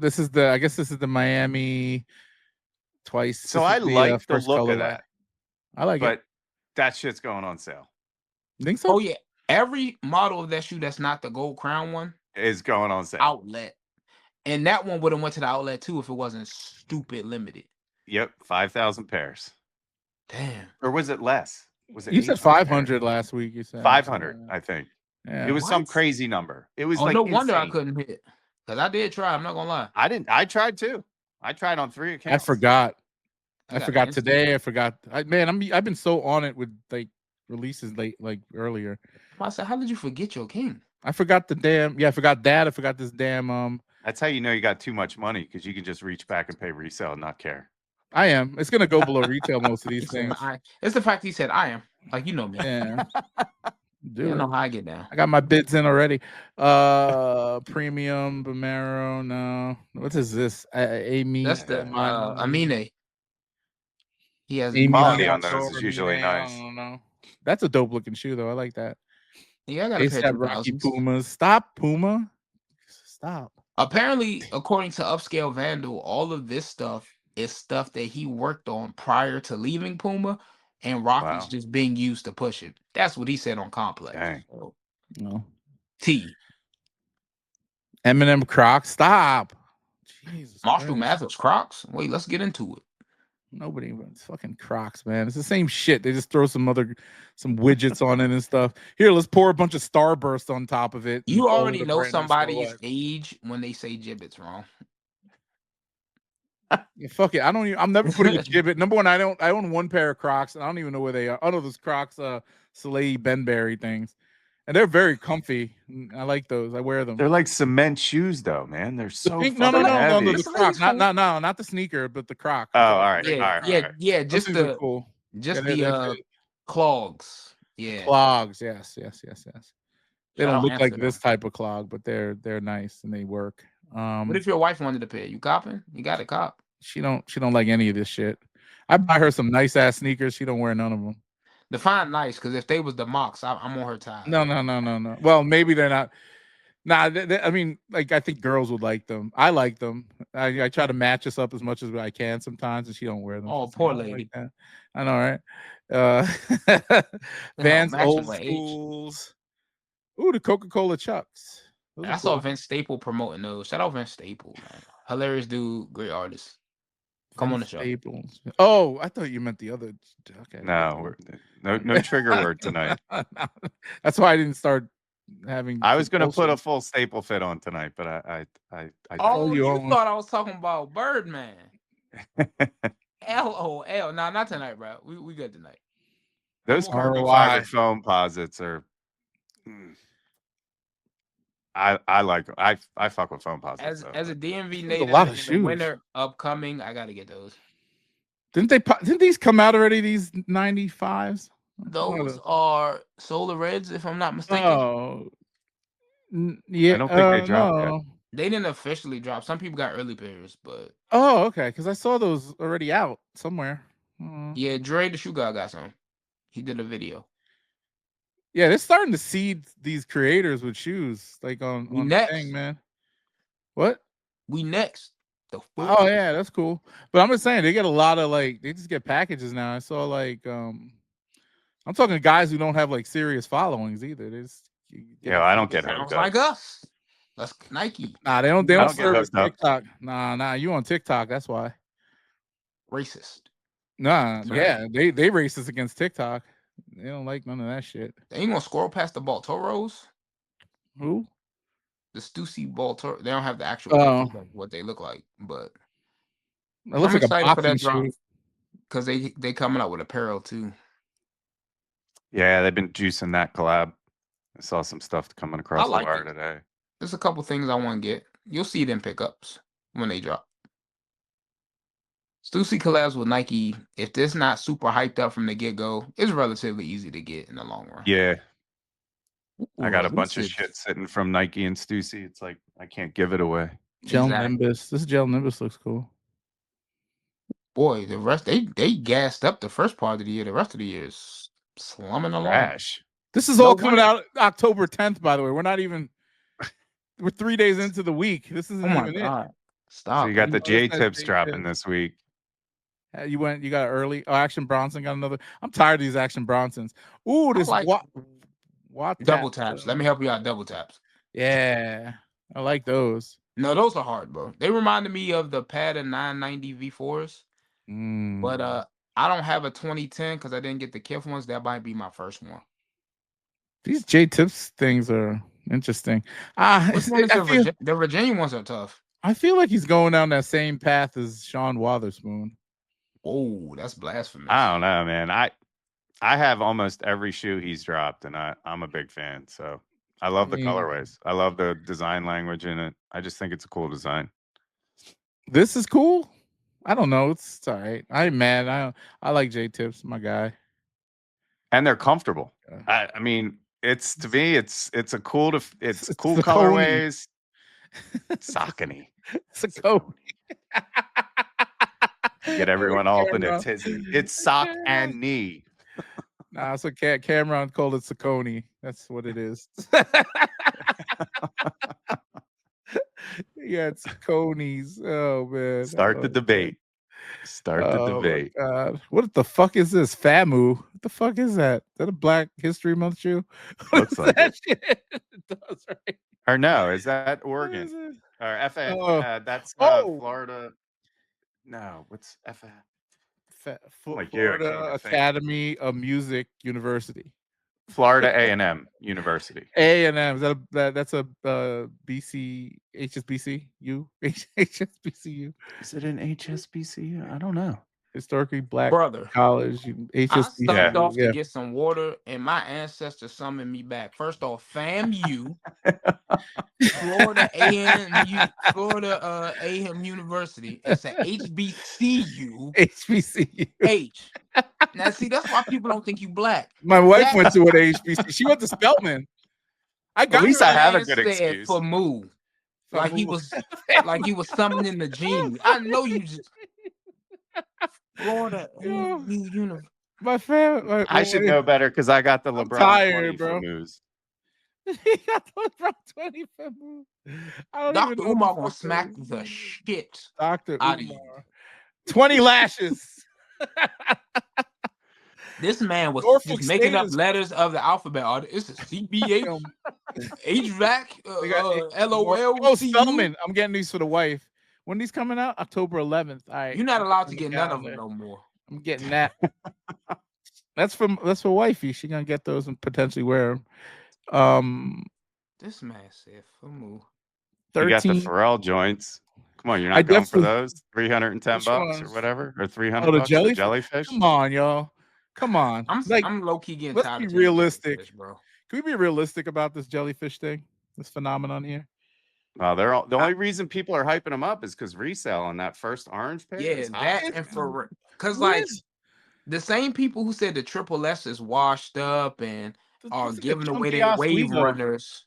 This is the Miami twice. So I like the look of that. I like it. But that shit's going on sale. You think so? Oh yeah. Every model of that shoe that's not the gold crown one is going on sale. Outlet. And that one would have went to the outlet too if it wasn't stupid limited. Yep, 5,000 pairs. Damn. Or was it less? Was it? You said 500 last week. You said 500, I think. Yeah. It was some crazy number. It was like no wonder I couldn't hit. Because I did try. I'm not gonna lie. I tried too. I tried on 3 accounts. I forgot today. I forgot. I've been so on it with like releases earlier. I said, how did you forget your king? I forgot the damn. Yeah, I forgot that. I forgot this damn. That's how you know you got too much money, because you can just reach back and pay resale and not care. I am. It's gonna go below retail. Most of these things. It's the fact he said I am. Like, you know me. Yeah. You don't know how I get down. I got my bids in already. Premium Bomero. No, what is this? Amy. That's the Amine. He has quality on those. Is usually nice. I don't know. That's a dope looking shoe though. I like that. Yeah, I got a pair of Rocky Pumas. Stop, Puma. Stop. Apparently, according to Upscale Vandal, all of this stuff is stuff that he worked on prior to leaving Puma, and Rocky's just being used to push it. That's what he said on Complex. Dang. So, no. Eminem Crocs. Stop. Jesus. Marshall Mathers Crocs. Wait, let's get into it. Nobody even. It's fucking Crocs, man. It's the same shit. They just throw some widgets on it and stuff. Here, let's pour a bunch of Starburst on top of it. You already know somebody's age when they say Jibbit's wrong. Yeah, fuck it. I'm never putting a Jibbit. Number one, I own one pair of Crocs, and I don't even know where they are. Oh no, those Crocs, Soleil Benberry things, and they're very comfy. I like those. I wear them. They're like cement shoes, though, man. They're so heavy. No, the Croc, not the sneaker, but the Croc. Oh, all right, yeah. Just the cool. clogs. Yeah, clogs. Yes. They don't look like this type of clog, but they're nice and they work. What if your wife wanted a pair? You copping? You got to cop. She don't like any of this shit. I buy her some nice ass sneakers. She don't wear none of them. Define nice, because if they was the mocks, I'm on her side. No. Well, maybe they're not. Nah, I mean, like, I think girls would like them. I like them. I try to match us up as much as I can sometimes, and she don't wear them. Oh, poor lady. Like I know, right? Vans old schools. Ooh, the Coca-Cola Chucks. I saw Vince Staple promoting those. Shout out Vince Staple, man. Hilarious dude, great artist. Come on the show. Staples. Oh, I thought you meant the other. Okay. No trigger word tonight. That's why I didn't start having. I was going to put a full staple fit on tonight, but I you thought I was talking about Birdman. LOL. Nah, not tonight, bro. We good tonight. Those carbon fiber foam posits are. I fuck with foam posits. As a DMV native, a lot of shoes. Winter upcoming, I gotta get those. Didn't these come out already? These 95s. Those are Solar Reds, if I'm not mistaken. Oh, yeah. I don't think they dropped yet. They didn't officially drop. Some people got early pairs, but okay, because I saw those already out somewhere. Yeah, Dre the shoe guy got some. He did a video. Yeah, they're starting to seed these creators with shoes, like on the thing, man. What? We next. Oh yeah, that's cool. But I'm just saying they get a lot of they just get packages now. I saw I'm talking guys who don't have serious followings either. They just I don't get hooked up. Like us. That's Nike. Nah, they don't service TikTok. Nah, you on TikTok, that's why. Racist. Nah, yeah, they racist against TikTok. They don't like none of that shit. They ain't gonna scroll past the Baltoros. Who? The Stussy Baltoro. They don't have the actual what they look like, but it looks like a boxing shoe. Because they coming out with apparel too. Yeah, they've been juicing that collab. I saw some stuff coming across the wire today. There's a couple things I want to get. You'll see them pickups when they drop. Stussy collabs with Nike, if this not super hyped up from the get-go, it's relatively easy to get in the long run. Yeah. I got a bunch of shit sitting from Nike and Stussy. It's like, I can't give it away. Gel Nimbus. This Gel Nimbus looks cool. Boy, the rest, they gassed up the first part of the year. The rest of the year is slumming along. Trash. This is all coming out October 10th, by the way. We're 3 days into the week. This isn't even it. Stop. So you got the J-Tips dropping this week. You got early. Oh, Action Bronson got another. I'm tired of these Action Bronsons. Ooh, this what double taps. Let me help you out. Double taps. Yeah, I like those. No, those are hard, bro. They reminded me of the PADNAs 990 V4s. But I don't have a 2010 because I didn't get the Kith ones. That might be my first one. These J-Tips things are interesting. The Virginia ones are tough. I feel like he's going down that same path as Sean Wotherspoon. Oh, that's blasphemous. I don't know, man. I have almost every shoe he's dropped, and I'm a big fan. So I love the colorways. I love the design language in it. I just think it's a cool design. This is cool. I don't know. It's all right. I ain't mad. I like J-Tips, my guy. And they're comfortable. I mean, it's to me, it's a cool cool colorways. Saucony. Saucony. Get everyone all up in it. It's sock and knee. Nah, so Cameron called it Saucony. That's what it is. Yeah, it's Sauconys. Oh man. Start the debate. God. What the fuck is this? FAMU. What the fuck is that? Is that a Black History Month shoe? Looks like it. It does, right? Or no, is that Oregon? Or FA? That's Florida. No, what's FA? Florida Academy of Music University. Florida A&M University. A&M, is that's a BC HSBCU? HSBCU. Is it an HSBCU? I don't know. Historically Black brother college. HSBCU. I stopped off to get some water, and my ancestors summoned me back. First off, FAMU, Florida A&M University. It's an HBCU. HBCU. H. Now, see, that's why people don't think you black. My wife went to an HBCU. She went to Spelman. At least I have a good excuse. FAMU. Like he was summoning the genie. I know you just Florida University. My family. I should know better because I got the LeBron 20 FAMUs. He got the LeBron 20 FAMU. Dr. Umar gonna smack the shit Dr. out Umar. of you. 20 lashes. This man was just making up letters of the alphabet. It's a CBH, HVAC, LOL. Oh, Spelman. I'm getting these for the wife. When these coming out? October 11th. All right. You're not allowed to get none of them no more. I'm getting that. That's for wifey. She gonna get those and potentially wear them. This man said FAMU. You got the Pharrell joints. Come on, you're not going for those? $310 or whatever, or $300. The jellyfish. Come on, y'all. Come on. I'm low key getting tired. Let's be realistic, bro. Can we be realistic about this jellyfish thing? This phenomenon here. The only reason people are hyping them up is because resale on that first orange pair. Yeah, that and for because like the same people who said the Triple S is washed up and are giving away their wave runners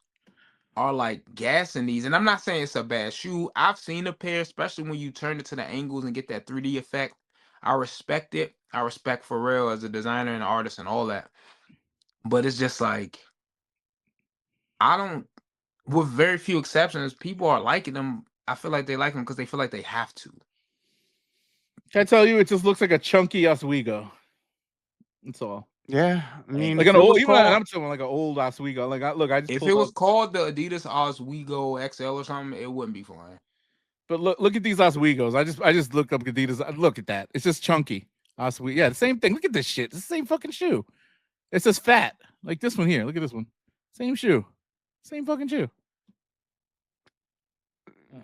are like gassing these. And I'm not saying it's a bad shoe. I've seen a pair, especially when you turn it to the angles and get that 3D effect. I respect it. I respect Pharrell as a designer and artist and all that. But it's just like with very few exceptions, people are liking them. I feel like they like them because they feel like they have to. Can I tell you, it just looks like a chunky Oswego. That's all. Yeah, I mean, like an old, I'm talking like an old Oswego. Like, if it was called the Adidas Oswego XL or something, it wouldn't be flying. But look at these Oswegos. I just looked up Adidas. Look at that. It's just chunky Oswego. Yeah, the same thing. Look at this shit. It's the same fucking shoe. It's just fat. Like this one here. Look at this one. Same shoe. Same fucking shoe.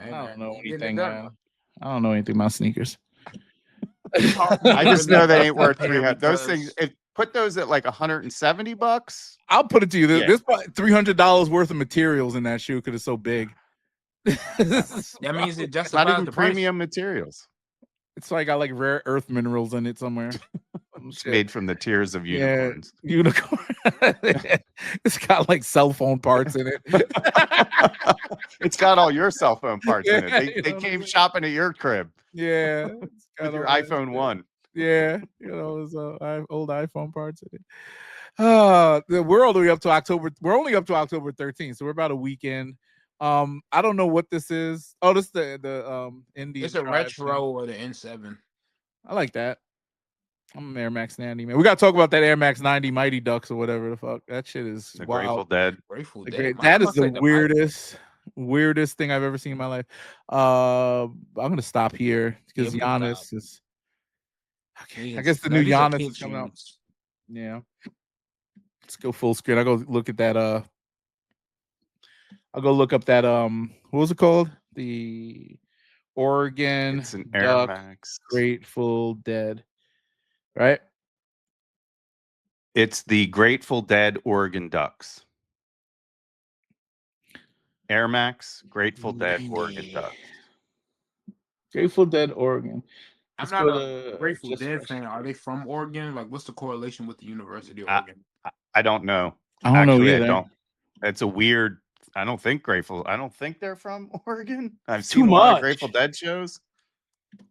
I don't know anything, man. I don't know anything about sneakers. I just know they ain't worth 300. Those things. Put those at like $170. I'll put it to you. There's probably $300 worth of materials in that shoe because it's so big. That means it just not even premium materials. It's like got like rare earth minerals in it somewhere. It's made from the tears of unicorns. Yeah, unicorn. It's got like cell phone parts in it. It's got all your cell phone parts in it. They came shopping at your crib. Yeah, it's got your iPhone 1. Yeah, it's old iPhone parts in it. We're all the way up to October. We're only up to October 13th, so we're about a weekend. I don't know what this is. Oh, this is the Indian. It's a retro or the N7. I like that. I'm an Air Max 90 man. We gotta talk about that Air Max 90 Mighty Ducks or whatever the fuck. That shit is the wild. Grateful Dead. That is the weirdest thing I've ever seen in my life. I'm gonna stop here because Giannis is. Okay, I guess the new Giannis is coming out. Yeah. Let's go full screen. I'll go look at that. I'll go look up that. What was it called? The Oregon. It's an Air Max. Grateful Dead. Right? It's the Grateful Dead Oregon Ducks. Air Max, Grateful Dead Oregon Ducks. Grateful Dead Oregon. I'm not a Grateful Dead fan. Are they from Oregon? Like, what's the correlation with the University of Oregon? I don't know. I don't know either. It's a weird. I don't think they're from Oregon. I've seen a lot of Grateful Dead shows.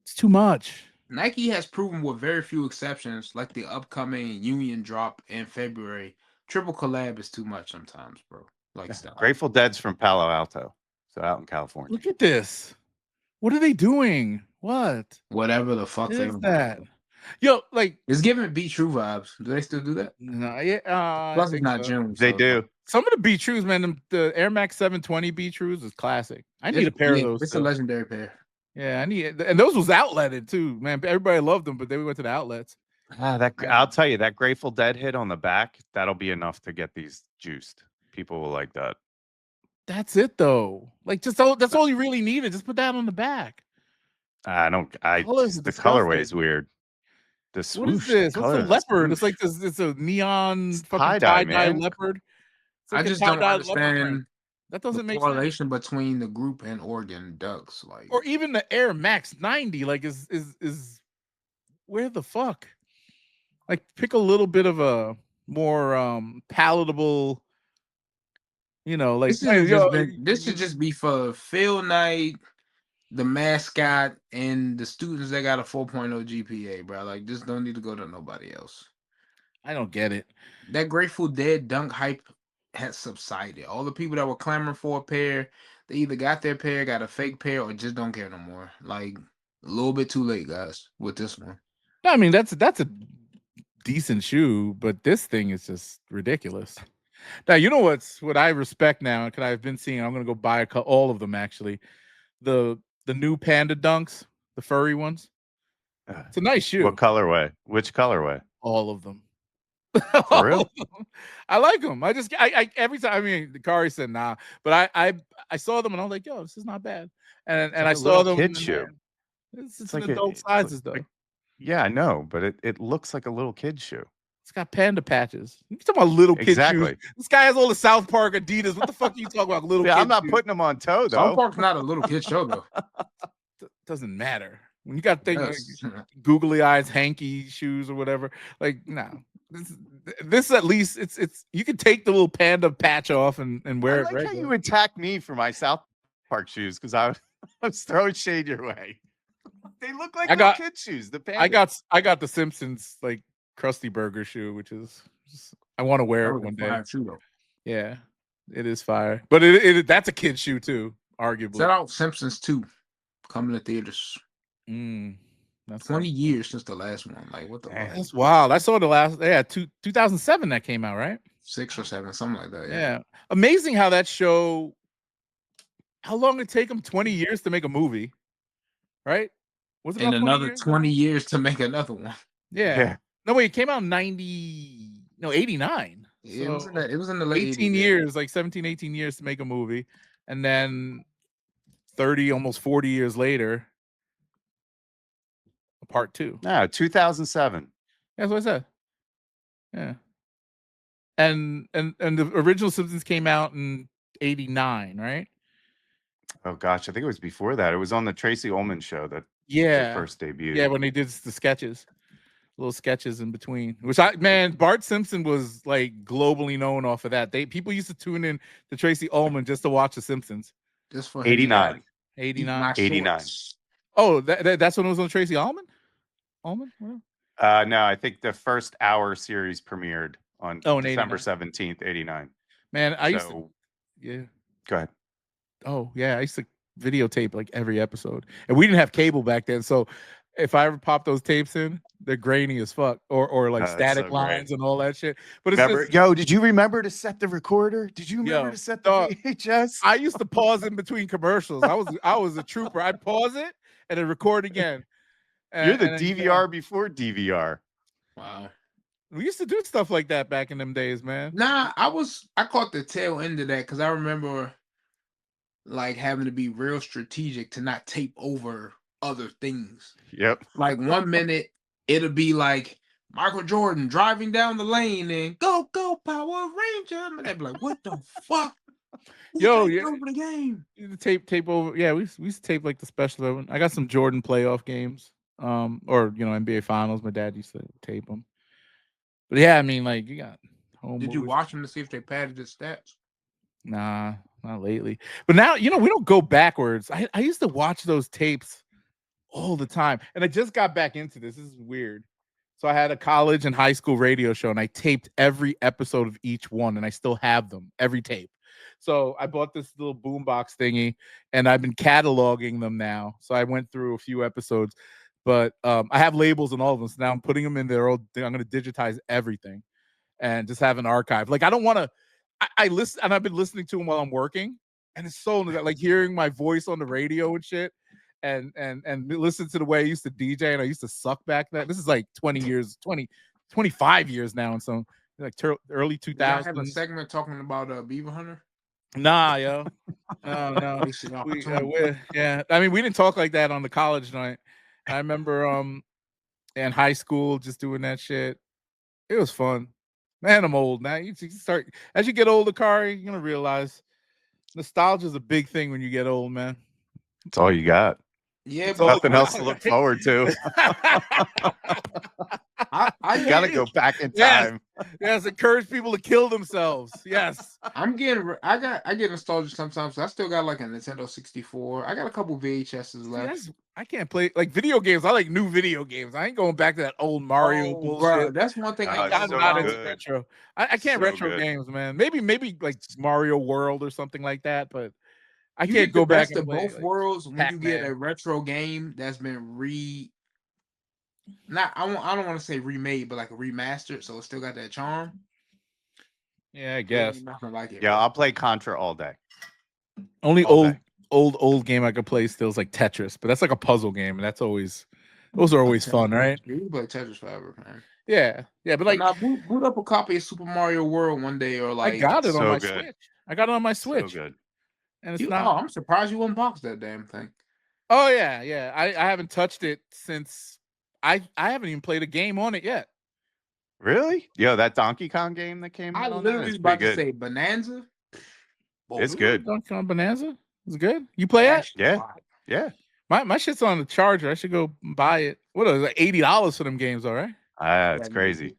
It's too much. Nike has proven, with very few exceptions, like the upcoming Union drop in February, triple collab is too much sometimes, bro. Like stuff. Grateful Dead's from Palo Alto, so out in California. Look at this. What are they doing? What? Whatever the fuck is that? Yo, like it's giving Be True vibes. Do they still do that? No, yeah. Plus, it's not June. They do. Some of the Be Trues, man. The Air Max 720 Be Trues is classic. I need a pair of those. It's a legendary pair. Yeah, I need, and those was outletted too, man. Everybody loved them, but they went to the outlets. I'll tell you, that Grateful Dead hit on the back, that'll be enough to get these juiced. People will like that. That's it though. Like that's all you really needed. Just put that on the back. The colorway is weird. The swoosh. What is this? What's the leopard? It's like this. It's a neon fucking tie-dye leopard. Like I just don't understand that doesn't make correlation between the group and Oregon Ducks, like, or even the Air Max 90. Like is where the fuck? Like pick a little bit of a more palatable. You know, like this should just be for Phil Knight, the mascot, and the students that got a 4.0 GPA, bro. Like, just don't need to go to nobody else. I don't get it. That Grateful Dead dunk hype has subsided. All the people that were clamoring for a pair, they either got their pair, got a fake pair, or just don't care no more. Like, a little bit too late, guys, with this one. I mean, that's a decent shoe, but this thing is just ridiculous. Now, you know what I respect now, because I've been seeing, I'm going to go buy all of them, actually. The new Panda Dunks, the furry ones. It's a nice shoe. What colorway? Which colorway? All of them. For real? I like them. I every time, I mean, Kari said nah, but I saw them and I was like, yo, this is not bad. And I saw them. Kid shoe. It's like adult sizes, though. Yeah, I know, but it looks like a little kid shoe. It's got panda patches. You talking about little kid shoes? This guy has all the South Park Adidas. What the fuck are you talking about, little? Yeah, kid I'm not shoes? putting them on toe though. South Park's not a little kid show though. Doesn't matter when you got things like googly eyes, hanky shoes or whatever. Like, no, this at least it's you can take the little panda patch off and wear it. I like how you attack me for my South Park shoes because I was throwing shade your way. They look like little kid shoes. The panda. I got the Simpsons like Krusty Burger shoe, which is I want to wear it one day. Yeah, it is fire, but that's a kid shoe too, arguably. Set out Simpsons 2 coming to theaters. That's 20 years since the last one. Like, what the fuck? That's wild. I saw the last 2007 that came out, right? 6 or 7, something like that. Yeah. Amazing how that show. How long did it take them? 20 years to make a movie, right? Was it another 20 years to make another one? Yeah. No, wait, it came out in 89. Yeah, so it was in the late 18 years, like 17, 18 years to make a movie. And then 30, almost 40 years later, part 2. No, 2007. That's what I said. Yeah. And the original Simpsons came out in 89, right? Oh gosh, I think it was before that. It was on the Tracy Ullman show that first debuted. Yeah, when they did the sketches. Little sketches in between, which Bart Simpson was like globally known off of that. People used to tune in to Tracy Ullman just to watch The Simpsons. Just for 89. 89. Oh, that's when it was on Tracy Ullman? No, I think the first hour series premiered on December 17th, 89. Man, I used to. Yeah. Go ahead. Oh, yeah. I used to videotape like every episode. And we didn't have cable back then. So if I ever pop those tapes in, they're grainy as fuck, or like static lines and all that shit. But it's did you remember to set the recorder? Did you remember to set the VHS? I used to pause in between commercials. I was a trooper. I'd pause it and then record again. You're the DVR before DVR. Wow. We used to do stuff like that back in them days, man. Nah, I caught the tail end of that because I remember like having to be real strategic to not tape over other things. Yep. Like 1 minute it'll be like Michael Jordan driving down the lane and go Power Ranger. And they'd be like, what the fuck? Yo, over the game. Tape over. Yeah, we used to tape like the special one. I got some Jordan playoff games. Or NBA finals. My dad used to tape them. But yeah, I mean, like, you got home. Did you watch them to see if they padded the stats? Nah, not lately. But now, we don't go backwards. I used to watch those tapes all the time. And I just got back into this. This is weird. So I had a college and high school radio show, and I taped every episode of each one, and I still have them, every tape. So I bought this little boombox thingy, and I've been cataloging them now. So I went through a few episodes, but I have labels on all of them. So now I'm putting them in there. I'm going to digitize everything and just have an archive. Like, I don't want to. I listen, and I've been listening to them while I'm working, and it's so like hearing my voice on the radio and shit. and listen to the way I used to DJ, and I used to suck back then. This is like 25 years now, and so like early 2000s. Did I have a segment talking about Beaver Hunter? Nah, yo. No. Yeah. I mean, we didn't talk like that on the college night. I remember in high school just doing that shit. It was fun. Man, I'm old now. You start as you get older, Kari, you're gonna realize nostalgia is a big thing when you get old, man. It's all you got. Yeah, but nothing else to look forward to. I gotta go back in time. Yes, encourage people to kill themselves. Yes, I get nostalgic sometimes. I still got like a Nintendo 64. I got a couple VHSs left. I can't play like video games. I like new video games. I ain't going back to that old Mario bullshit. Bro, that's one thing. I'm not into retro. I can't retro games, man. Maybe like Mario World or something like that, but I can't go back to both worlds when you get a retro game that's been I don't want to say remade, but like a remastered, so it still got that charm. Yeah, I guess. Like it, yeah, I'll play Contra all day. Only old game I could play still is like Tetris, but that's like a puzzle game, and those are always fun, right? You can play Tetris forever, man. Yeah, but like now boot up a copy of Super Mario World one day, or like I got it on my Switch. I got it on my Switch. So good. And it's not. I'm surprised you unboxed that damn thing. Oh yeah. I haven't touched it since I haven't even played a game on it yet. Really? Yo, that Donkey Kong game that came out. I literally was about to say Bonanza. It's good. Donkey Kong Bonanza. It's good. You play it? Yeah. My shit's on the charger. I should go buy it. What is it? $80 for them games, all right? It's crazy.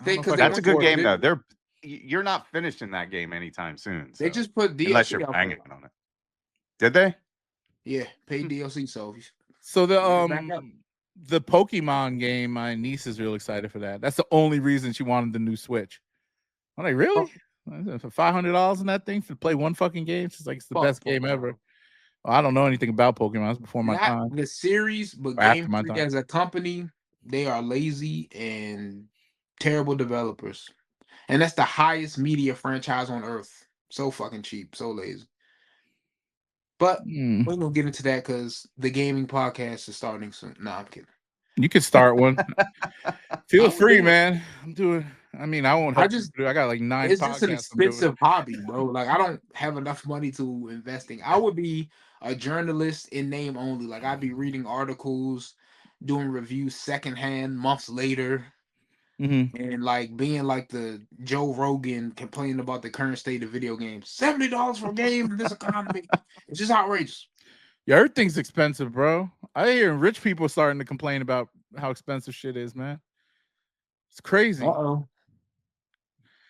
That's a good game though. You're not finishing that game anytime soon. They just put DLC unless you're banging on it. Did they? Yeah, paid DLC. So the Pokemon game, my niece is real excited for that. That's the only reason she wanted the new Switch. I'm like, really? For $500 in that thing to play one fucking game? She's like, it's the best game ever. Well, I don't know anything about Pokemon. It's before my time. The series, but Game Freak as a company, they are lazy and terrible developers. And that's the highest media franchise on earth. So fucking cheap, so lazy. But we're gonna get into that because the gaming podcast is starting soon. No, I'm kidding. You can start one. Feel free, man. I won't help you. I got like 9 podcasts. It's just an expensive hobby, bro. Like I don't have enough money to invest in. I would be a journalist in name only. Like I'd be reading articles, doing reviews secondhand months later. And like being like the Joe Rogan complaining about the current state of video games. $70 for a game in this economy. It's just outrageous. Yeah, everything's expensive, bro. I hear rich people starting to complain about how expensive shit is, man. It's crazy.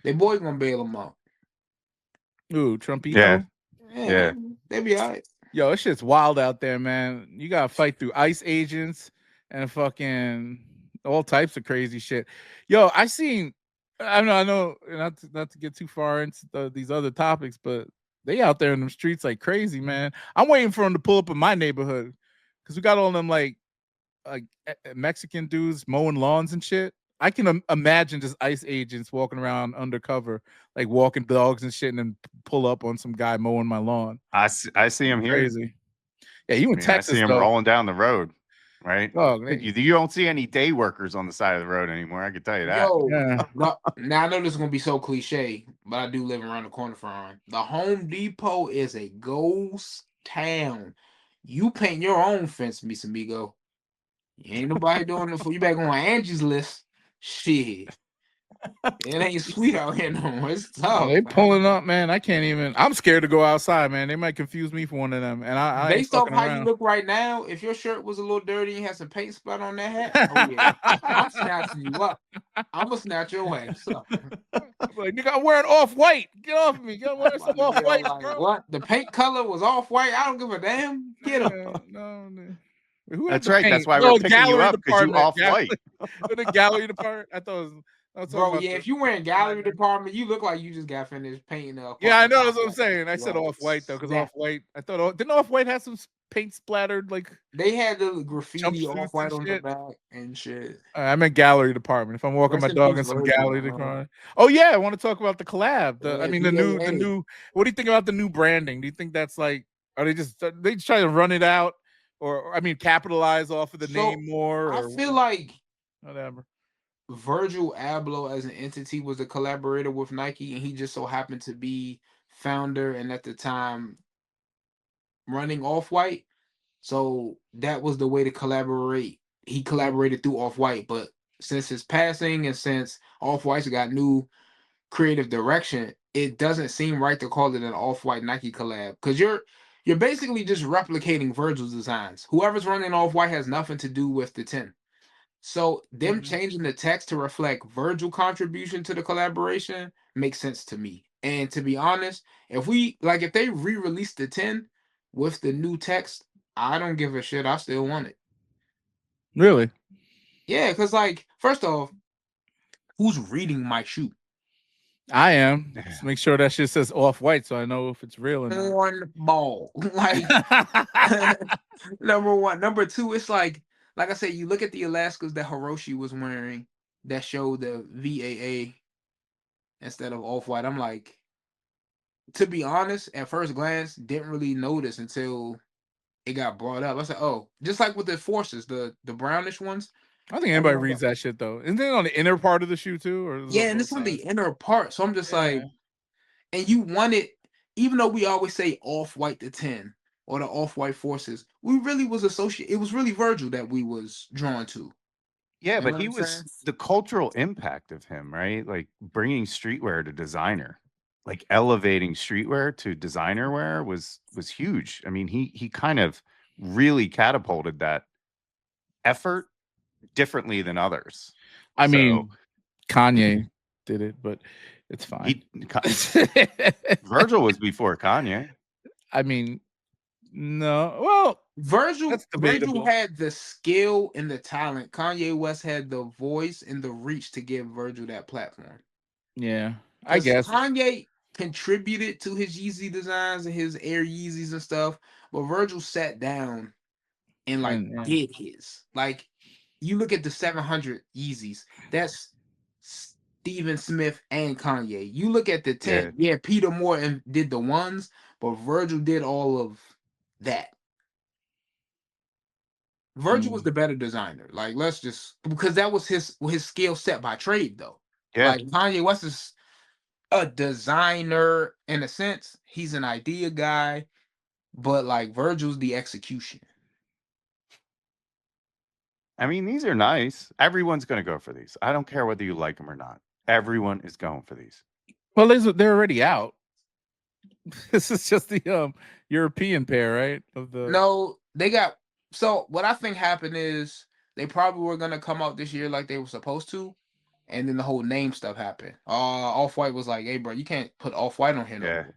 They boy gonna bail them out. Ooh, Trumpito? Yeah. They be all right. Yo, this shit's wild out there, man. You gotta fight through ICE agents and fucking all types of crazy shit. Yo, I know, not to get too far into these other topics, but they out there in the streets like crazy, man. I'm waiting for them to pull up in my neighborhood because we got all them like Mexican dudes mowing lawns and shit. I can imagine just ICE agents walking around undercover, like walking dogs and shit, and then pull up on some guy mowing my lawn. I see him here. Crazy. Yeah, you in Texas? I see him rolling down the road. Right? Oh, you don't see any day workers on the side of the road anymore. I can tell you that. Now I know this is gonna be so cliche, but I do live around the corner from the Home Depot. Is a ghost town. You paint your own fence, Miss Amigo. Ain't nobody doing it for you. Back on Angie's list. Shit. It ain't sweet out here no more. It's tough. They pulling up, man. I can't even. I'm scared to go outside, man. They might confuse me for one of them. And I based off how you look right now, if your shirt was a little dirty and had some paint spot on that hat, oh yeah, I'm snatching you up. I'm gonna snatch your ass up. Like, nigga, I'm wearing off-white. Get off me. Get wearing some off-white, bro. What? The paint color was off-white. I don't give a damn. Get him. No. That's right. That's why we're picking you up because you off-white. The gallery department. I thought it was. Bro, yeah, if you wearing gallery department, you look like you just got finished painting up. Yeah, I know. That's what I'm saying. I said off-white though, because off-white. I thought didn't off-white have some paint splattered like? They had the graffiti off-white on the back and shit. I meant gallery department. If I'm walking my dog in some gallery department. Oh yeah, I want to talk about the collab. The new. What do you think about the new branding? Do you think that's like Are they try to run it out, or I mean, capitalize off of the name more? I feel like whatever. Virgil Abloh as an entity was a collaborator with Nike, and he just so happened to be founder and at the time running Off-White. So that was the way to collaborate. He collaborated through Off-White, but since his passing and since Off-White's got new creative direction, it doesn't seem right to call it an Off-White Nike collab, because you're basically just replicating Virgil's designs. Whoever's running Off-White has nothing to do with the 10. So them changing the text to reflect Virgil contribution to the collaboration makes sense to me. And to be honest, if they re-release the 10 with the new text, I don't give a shit. I still want it. Really? Yeah, because like, first off, who's reading my shoe? I am. Just make sure that shit says Off-White so I know if it's real or not. One ball. Like number one. Number two, it's like I said, you look at the Alaskas that Hiroshi was wearing that showed the VAA instead of Off-White. I'm like, to be honest, at first glance, didn't really notice until it got brought up. I said, oh, just like with the Forces, the brownish ones. I don't think anybody reads that shit though. Isn't it on the inner part of the shoe too? Or yeah, and it's on the inner part. So I'm just like, and you want it, even though we always say Off-White the 10 or the Off-White Forces, we really was associated. It was really Virgil that we was drawn to. Yeah, but he was the cultural impact of him, right? Like bringing streetwear to designer, like elevating streetwear to designer wear was huge. I mean, he kind of really catapulted that effort differently than others. I mean, Kanye did it, but it's fine. Virgil was before Kanye. I mean, no. Well, Virgil had the skill and the talent. Kanye West had the voice and the reach to give Virgil that platform. Yeah, I guess Kanye contributed to his Yeezy designs and his Air Yeezys and stuff, but Virgil sat down and did his. Like, you look at the 700 Yeezys, that's Steven Smith and Kanye. You look at the 10, Peter Moore did the ones, but Virgil did all of that. Virgil was the better designer. Like, let's just, because that was his skill set by trade, though. Yeah. Like, Kanye West is a designer in a sense. He's an idea guy, but like Virgil's the execution. I mean, these are nice. Everyone's going to go for these. I don't care whether you like them or not. Everyone is going for these. Well, they're already out. This is just the European pair, right? No, they got. So what I think happened is they probably were gonna come out this year like they were supposed to, and then the whole name stuff happened. Off-White was like, "Hey, bro, you can't put Off-White on here no more,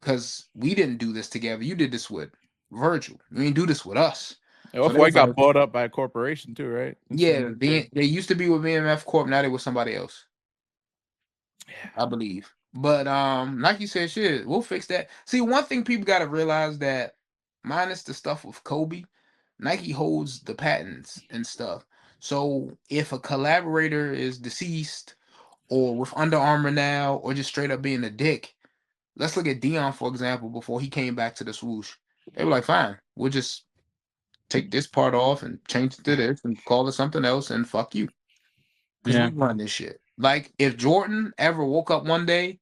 because we didn't do this together. You did this with Virgil. You didn't do this with us." Off-White got bought up by a corporation too, right? Yeah, they used to be with BMF Corp. Now they with somebody else. Yeah, I believe. But Nike said, "Shit, we'll fix that." See, one thing people got to realize that, minus the stuff with Kobe, Nike holds the patents and stuff. So if a collaborator is deceased, or with Under Armour now, or just straight up being a dick, let's look at Dion, for example. Before he came back to the swoosh, they were like, "Fine, we'll just take this part off and change it to this and call it something else and fuck you." Because we run this shit. Like, if Jordan ever woke up one day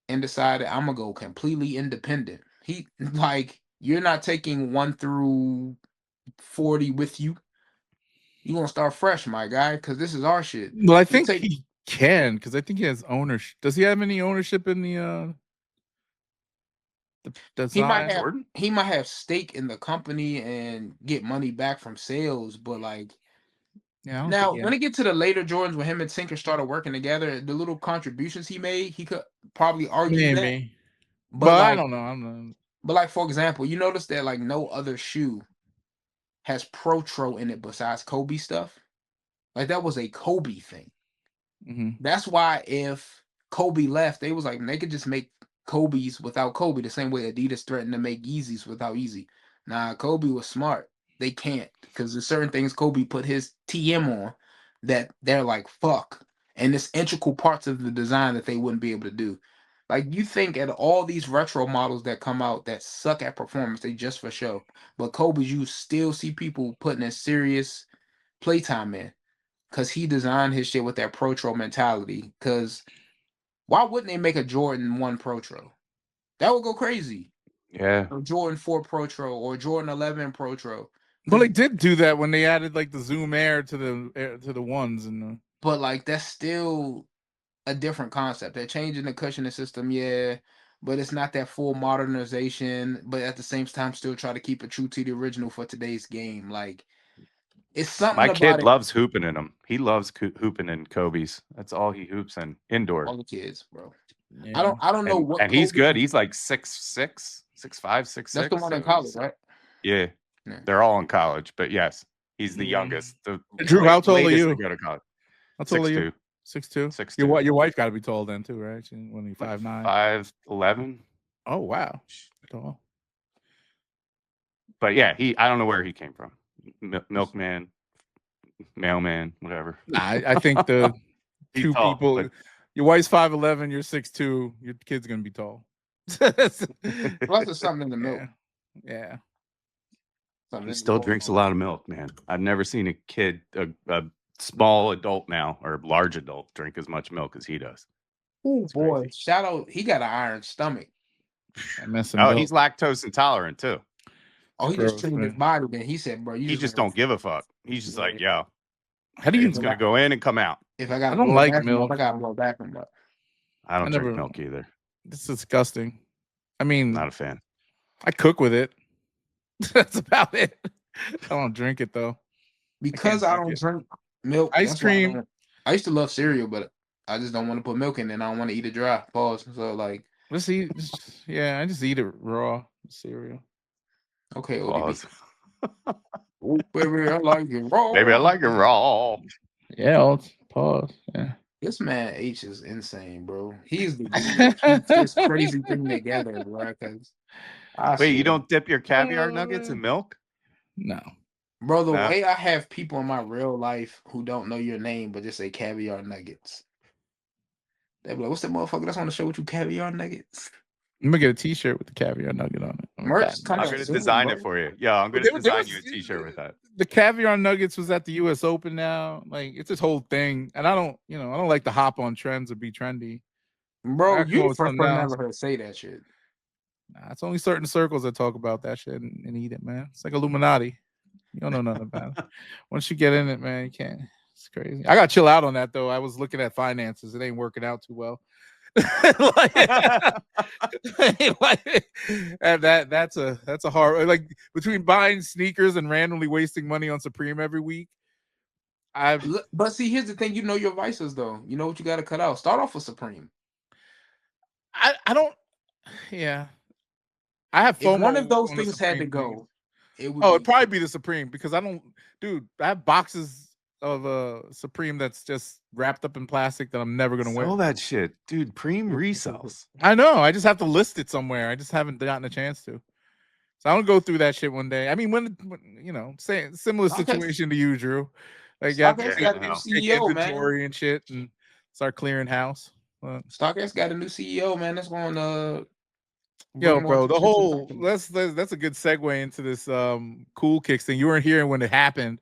and decided, "I'm gonna go completely independent," you're not taking 1 through 40 with you. You gonna start fresh, my guy, because this is our shit. Well, I think he can, because I think he has ownership. Does he have any ownership in the design? He might have stake in the company and get money back from sales, but like, now when it get to the later Jordans, when him and Tinker started working together, the little contributions he made, he could probably argue that. But like, I don't know. But like, for example, you notice that like no other shoe has Protro in it besides Kobe stuff. Like, that was a Kobe thing. That's why if Kobe left, they was like, they could just make Kobe's without Kobe, the same way Adidas threatened to make Yeezys without Yeezy. Nah, Kobe was smart. They can't, because there's certain things Kobe put his TM on that they're like, fuck. And there's integral parts of the design that they wouldn't be able to do. Like you think at all these retro models that come out that suck at performance, they just for show. But Kobe's, you still see people putting a serious playtime in, because he designed his shit with that Protro mentality. Because why wouldn't they make a Jordan 1 Protro? That would go crazy. Yeah. Or Jordan 4 Protro or Jordan 11 Protro. Well, they did do that when they added like the Zoom Air to the ones and. But like that's still a different concept. They're changing the cushioning system, yeah, but it's not that full modernization. But at the same time, still try to keep it true to the original for today's game. Like it's something. My about kid it. loves hooping in them. He loves hooping in Kobe's. That's all he hoops in indoor. All the kids, bro. Yeah. I don't know what. And he's good. He's like 6'6", 6'5", 6'6". That's the one in college, right? Yeah. They're all in college, but yes, he's the youngest. Drew, how tall are you? To go to college. How tall are you? 6'2". 6'2". Your wife got to be tall then too, right? She's only 5'9". 5'11". Oh wow, tall. But yeah, I don't know where he came from. Milkman, mailman, whatever. I think the two tall, people. but... Your wife's 5'11", you're 6'2". Your kid's gonna be tall. Plus, there's something in the milk. Yeah. He still drinks a lot of milk, man. I've never seen a kid, a small adult now or large adult, drink as much milk as he does. Oh boy! Crazy. Shout out, he got an iron stomach. He's lactose intolerant too. Oh, he just trained his body. Then he said, "Bro, he just don't give a fuck." He's just like, "Yo, how do you? It's gonna go in and come out." If I got, I don't like milk. I gotta blow back from that. I don't drink milk either. It's disgusting. I mean, not a fan. I cook with it. That's about it. I don't drink it though. Because I don't drink milk. Ice cream. I used to love cereal, but I just don't want to put milk in it. And I don't want to eat it dry. Pause. So like, I just eat it raw cereal. Okay, ODB. Oh, baby, I like it raw. Baby, I like it raw. Yeah, pause. Yeah. This man H is insane, bro. He's the this crazy thing together, bro. Wait, you don't dip your caviar nuggets in milk? No. Bro, the way I have people in my real life who don't know your name but just say caviar nuggets. They be like, "What's that motherfucker that's on the show with you, caviar nuggets?" I'm gonna get a T-shirt with the caviar nugget on it. I'm gonna design it for you. Yeah, I'm gonna design you a T-shirt with that. The caviar nuggets was at the U.S. Open now. Like it's this whole thing, and I don't like to hop on trends or be trendy. Bro, you the first person I ever heard say that shit. Nah, it's only certain circles that talk about that shit and eat it, man. It's like Illuminati. You don't know nothing about it. Once you get in it, man, you can't. It's crazy. I got to chill out on that though. I was looking at finances. It ain't working out too well. And that's a hard, like between buying sneakers and randomly wasting money on Supreme every week. But see, here's the thing, you know your vices though. You know what you got to cut out. Start off with Supreme. I don't. Yeah, I have FOMO. If one of those things had to go, it'd probably be the Supreme because I have boxes of Supreme that's just wrapped up in plastic that I'm never gonna wear. All that shit, dude. Preem resells. I know. I just have to list it somewhere. I just haven't gotten a chance to. So I'm gonna go through that shit one day. I mean, when say similar situation to you, Drew. Like got a new CEO, inventory and shit, and start clearing house. StockX got a new CEO, man. That's going to. Yo, bro, the whole that's a good segue into this Cool Kicks thing. You weren't here when it happened.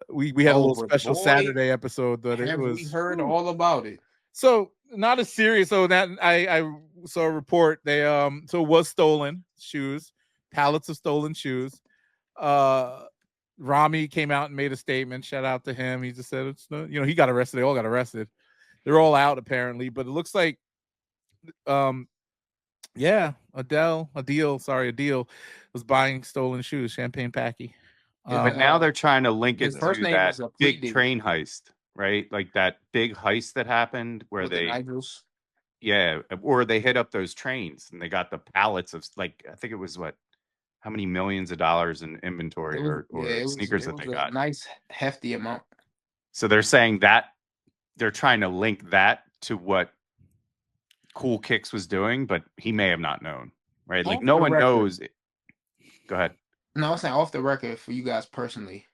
We had a little special Saturday episode that it was. We heard all about it. So not as serious. So that I saw a report. They so it was stolen shoes, pallets of stolen shoes. Rami came out and made a statement. Shout out to him. He just said it's he got arrested. They all got arrested. They're all out apparently, but it looks like Adele was buying stolen shoes, Champagne Packy. But now they're trying to link it to that big train heist, right? Like that big heist that happened where or they hit up those trains and they got the pallets of I think it was how many millions of dollars in inventory or sneakers that they got. Nice hefty amount. So they're saying that they're trying to link that to what Cool Kicks was doing, but he may have not known, right? Like no one knows. Go ahead. No, I'm saying off the record for you guys personally.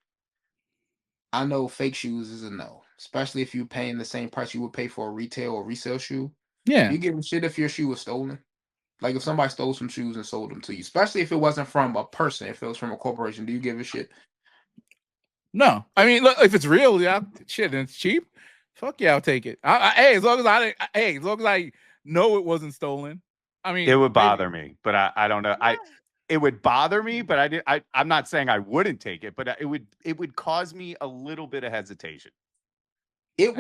I know fake shoes is a no, especially if you're paying the same price you would pay for a retail or resale shoe. Yeah. You give a shit if your shoe was stolen. Like if somebody stole some shoes and sold them to you, especially if it wasn't from a person, if it was from a corporation, do you give a shit? No, I mean, look, if it's real, yeah, shit, and it's cheap, fuck yeah, I'll take it. Hey, as long as I know it wasn't stolen. I mean, it would bother me, but I don't know. It would bother me, but I'm not saying I wouldn't take it, but it would cause me a little bit of hesitation. It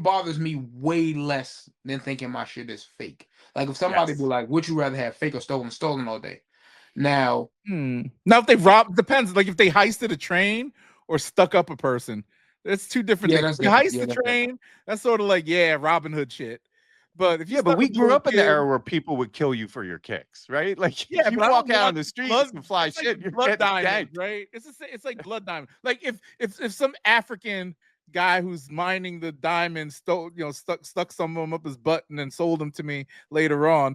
bothers me way less than thinking my shit is fake. Like if somebody be like, would you rather have fake or stolen all day? Now if they depends. Like if they heisted a train or stuck up a person, that's two different things. If you heist the train, that's sort of like Robin Hood shit. But if but we grew up in the era where people would kill you for your kicks, right? Like if you walk out on the streets and fly shit, you're blood getting diamond, right? It's like blood diamond. Like if some African guy who's mining the diamonds stuck some of them up his butt and then sold them to me later on.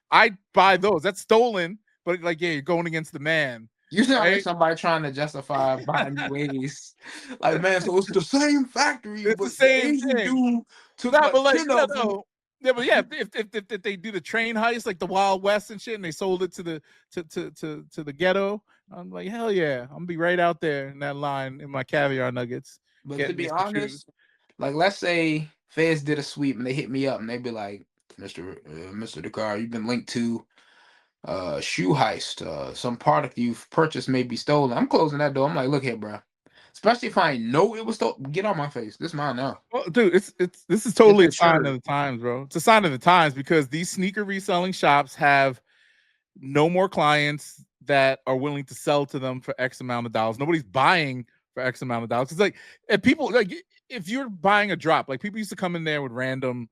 I'd buy those. That's stolen, but like you're going against the man. You sound like somebody trying to justify buying ways. Like, man, so it's the same factory. It's the same thing. If they do the train heist like the Wild West and shit, and they sold it to the ghetto, I'm like, hell yeah, I'm gonna be right out there in that line in my caviar nuggets. But to be honest, like let's say Feds did a sweep and they hit me up and they'd be like, Mr. Dakar, you've been linked to shoe heist. Some product you've purchased may be stolen. I'm closing that door. I'm like, look here, bro. Especially if I know it was stolen. Get on my face. This is mine now. Well, dude, this is totally a sign of the times, bro. It's a sign of the times because these sneaker reselling shops have no more clients that are willing to sell to them for X amount of dollars. Nobody's buying for X amount of dollars. It's like if you're buying a drop, like people used to come in there with random,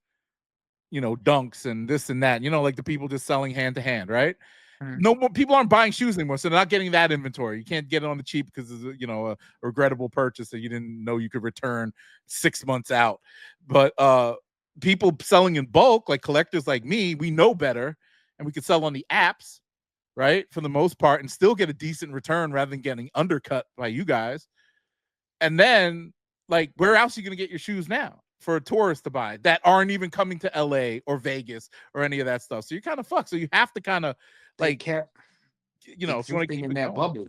dunks and this and that, like the people just selling hand to hand, right? No more people aren't buying shoes anymore, so they're not getting that inventory. You can't get it on the cheap because it's a regrettable purchase that you didn't know you could return 6 months out. But people selling in bulk, like collectors like me, we know better, and we can sell on the apps, right, for the most part, and still get a decent return rather than getting undercut by you guys. And then, like, where else are you going to get your shoes now for a tourist to buy that aren't even coming to LA or Vegas or any of that stuff? So you're kind of fucked. So you have to kind of if you want to keep in that bubble.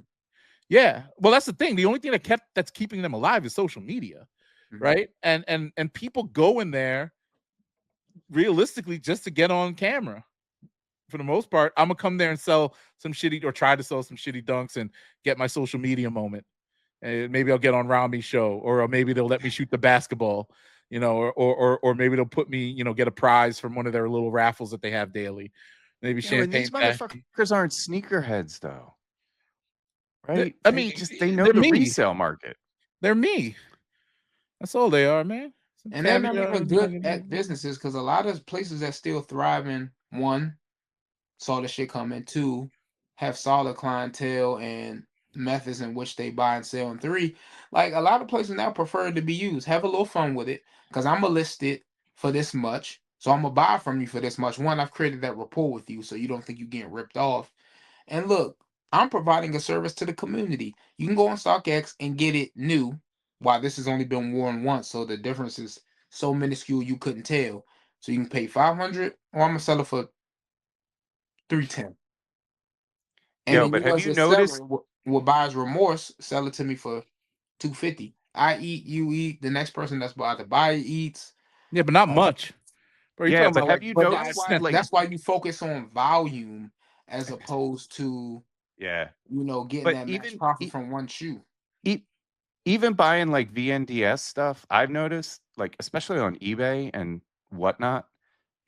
Yeah. Well, that's the thing. The only thing that's keeping them alive is social media, right? And people go in there realistically just to get on camera. For the most part, I'm gonna come there and sell some shitty or try to sell some shitty dunks and get my social media moment. And maybe I'll get on Rami's show, or maybe they'll let me shoot the basketball, or maybe they'll put me, get a prize from one of their little raffles that they have daily. Maybe champagne. These motherfuckers aren't sneakerheads though, right? They know the resale market. They're me. That's all they are, man. And they're not even good at businesses because a lot of places that still thriving, one, saw the shit coming, two, have solid clientele and methods in which they buy and sell, and three, like a lot of places now prefer to be used. Have a little fun with it because I'm gonna list it for this much, so I'm gonna buy from you for this much. One, I've created that rapport with you so you don't think you're getting ripped off. And look, I'm providing a service to the community. You can go on StockX and get it new. While this has only been worn once, so the difference is so minuscule you couldn't tell. So you can pay $500, or I'm gonna sell it for $310. And but have you noticed with buyer's remorse, sell it to me for $250. I eat, you eat, the next person that's about to buy eats. Yeah, but not much. But have you noticed that's why you focus on volume as opposed to getting that max profit from one shoe. Even buying like VNDS stuff, I've noticed, like especially on eBay and whatnot,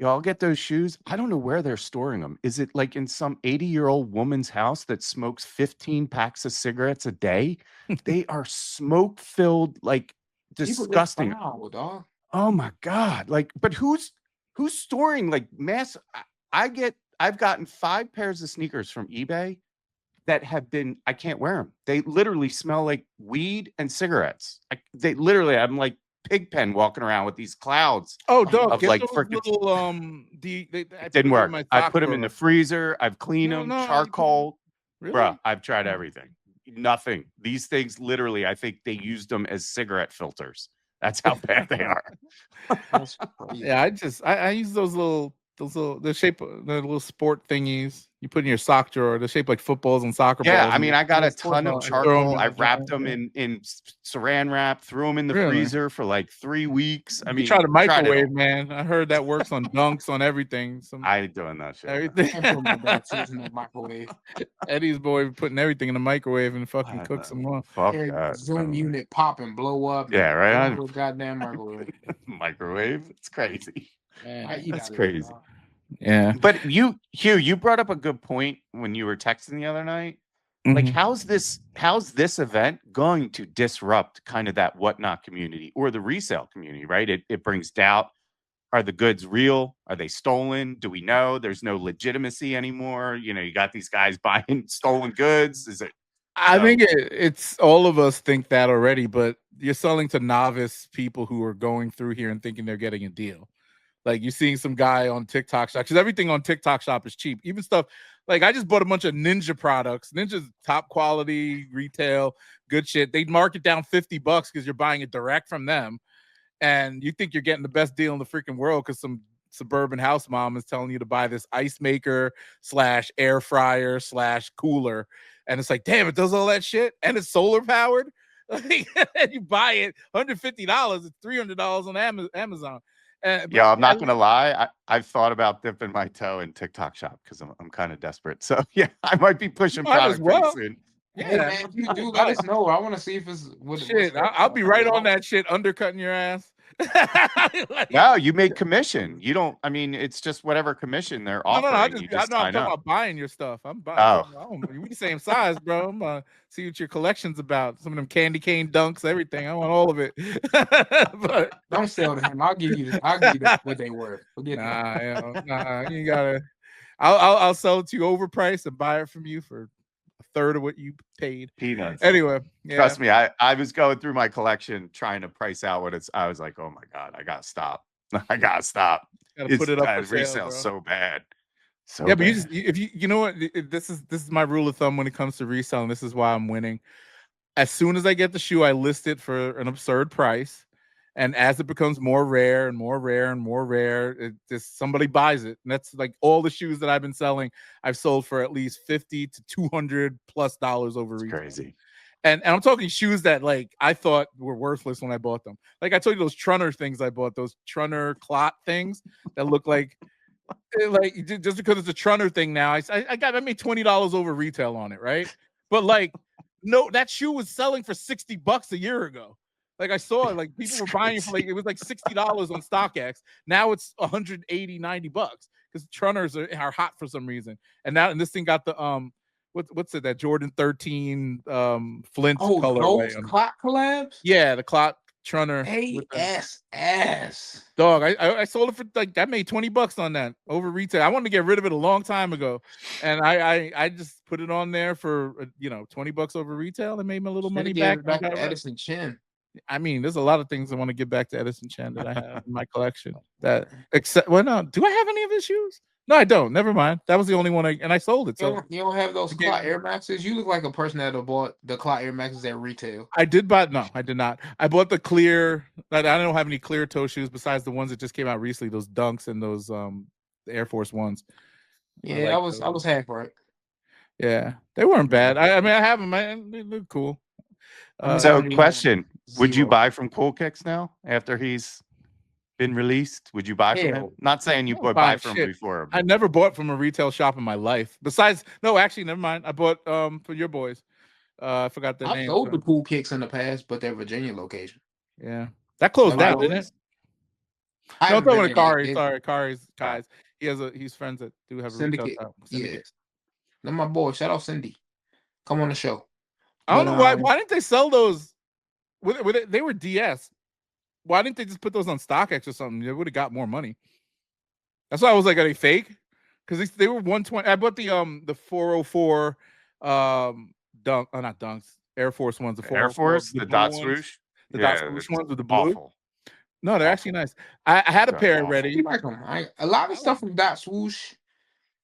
I'll get those shoes. I don't know where they're storing them. Is it like in some 80-year-old woman's house that smokes 15 packs of cigarettes a day? They are smoke-filled, like disgusting. Dog. Oh my God. Like, but who's storing like mass? I've gotten 5 pairs of sneakers from eBay that have been, I can't wear them. They literally smell like weed and cigarettes. I'm like Pigpen walking around with these clouds. Oh, dog! Of like little it didn't work. I put them in the freezer. I've cleaned them, charcoal. Really? Bruh, I've tried everything. Nothing. These things, literally, I think they used them as cigarette filters. That's how bad they are. Yeah, I use those little the shape of the little sport thingies you put in your sock drawer. They're shaped like footballs and soccer balls. Yeah, I mean, I got a ton of charcoal. I wrapped them in saran wrap, threw them in the freezer for like 3 weeks. I mean, you try to microwave, man. I heard that works on dunks, on everything. I ain't doing that shit. Everything. Microwave. Eddie's boy putting everything in the microwave and fucking cooks them up. Fuck that. Zoom unit pop and blow up. Yeah, right. Goddamn microwave. Microwave. It's crazy. Man, that's crazy. Yeah. But Hugh, you brought up a good point when you were texting the other night. Like, how's this event going to disrupt kind of that whatnot community or the resale community, right? It brings doubt. Are the goods real? Are they stolen? Do we know? There's no legitimacy anymore. You know, you got these guys buying stolen goods. Is it? I think it's all of us think that already, but you're selling to novice people who are going through here and thinking they're getting a deal. Like you're seeing some guy on TikTok shop, because everything on TikTok shop is cheap. Even stuff like I just bought a bunch of Ninja products. Ninja's top quality retail, good shit. They mark it down $50 because you're buying it direct from them, and you think you're getting the best deal in the freaking world because some suburban house mom is telling you to buy this ice maker / air fryer / cooler, and it's like, damn, it does all that shit and it's solar powered. Like, and you buy it $150, it's $300 on Amazon. Yeah, I'm not gonna lie. I've thought about dipping my toe in TikTok shop because I'm kind of desperate. So yeah, I might be pushing product pretty soon. Yeah, hey, man, if you do, let us know. I want to see if it's shit. I'll be right on that shit, undercutting your ass. No, you make commission. You don't. I mean, it's just whatever commission they're offering. I'm talking about buying your stuff. I'm buying. We the same size, bro. I'm gonna see what your collection's about. Some of them candy cane dunks, everything. I want all of it. But don't sell to him. I'll give you what they were. Forget nah, you gotta. I'll sell it to you overpriced and buy it from you for a third of what you paid. Peanuts. Anyway, trust me, I was going through my collection trying to price out what it's. I was like, oh my god, I gotta stop. I gotta stop. Gotta put it up for resale so bad. So yeah, but bad. you know what, this is my rule of thumb when it comes to reselling. This is why I'm winning. As soon as I get the shoe, I list it for an absurd price. And as it becomes more rare and more rare and more rare, somebody buys it. And that's like all the shoes that I've been selling, I've sold for at least $50 to $200+ over retail. Crazy. And I'm talking shoes that like I thought were worthless when I bought them. Like I told you, those Trunner things I bought, those Trunner clot things that look like just because it's a Trunner thing now, I made $20 over retail on it, right? But like, no, that shoe was selling for $60 a year ago. Like I saw it, like people were buying it for it was like $60 on StockX. Now it's $180, $90 because Trunners are hot for some reason. And this thing got the what's it, that Jordan 13 Flint color. Those clock collabs? Yeah, the clock Trunner. ass. Dog, I sold it for like that, made $20 on that over retail. I wanted to get rid of it a long time ago, and I just put it on there for $20 over retail and made my little money back. To Edison Chen. I mean, there's a lot of things I want to give back to Edison Chen that I have in my collection. Do I have any of his shoes? No, I don't. Never mind. That was the only one I sold it. So you don't have those Clot Air Maxes? You look like a person that bought the Clot Air Maxes at retail. I did buy. No, I did not. I bought the clear. I don't have any clear toe shoes besides the ones that just came out recently. Those Dunks and those the Air Force Ones. Yeah, I was half right. Yeah, they weren't bad. I mean, I have them. They look cool. So, question: would you buy from Cool Kicks now after he's been released? Would you buy from him? Not saying you would buy from him before. I never bought from a retail shop in my life. Besides, no, actually, never mind. I bought for your boys. I forgot their name. I sold the Cool Kicks in the past, but their Virginia location. Yeah, that closed down, didn't it? No, I'm talking to Kari. Sorry, Kari's guys. He's friends that do have a retail shop. Yeah, they're my boy. Shout out Cindy. Come on the show. I don't know why. Why didn't they sell those? They were DS. Why didn't they just put those on StockX or something? They would have got more money. That's why I was like, are they fake? Because they were 120. I bought the 404 dunk, not dunks, Air Force ones. The Air Force, the dot swoosh, the dot swoosh ones with the blue. Awful. No, they're actually nice. I had a pair ready. I like them. A lot of stuff from dot swoosh.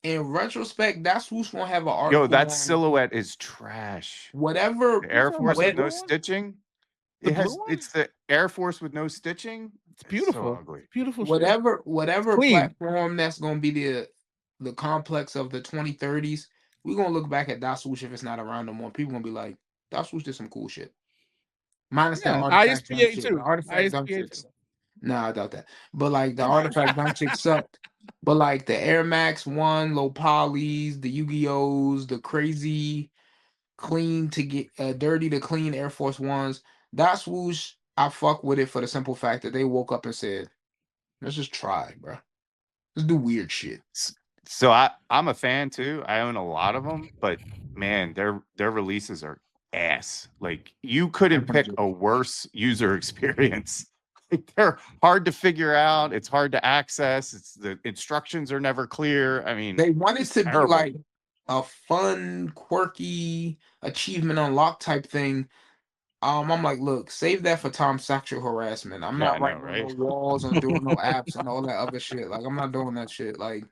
In retrospect, that swoosh won't have an article. Yo, that silhouette is trash. Whatever. The Air Force with no stitching. It's the Air Force with no stitching. It's beautiful. So ugly. It's beautiful. Whatever platform that's gonna be the complex of the 2030s, we're gonna look back at Dot Swoosh if it's not around no more. People gonna be like, Dot Swoosh did some cool shit. Minus that artifact dunk shit. The artifact dunk shit. Nah, I doubt that. But like the artifact dunk shit sucked. But like the Air Max 1, low polys, the Yu-Gi-Ohs, the crazy clean to get dirty to clean Air Force Ones, Dot Swoosh, I fuck with it for the simple fact that they woke up and said, let's just try, bro. Let's do weird shit. So I'm a fan too. I own a lot of them, but man, their releases are ass. Like you couldn't pick a worse user experience. Like, they're hard to figure out. It's hard to access. The instructions are never clear. I mean, they wanted to be like a fun, quirky achievement unlock type thing. I'm like, look, save that for Tom's sexual harassment. I'm not writing no walls and doing no apps and all that other shit. Like, I'm not doing that shit. Like,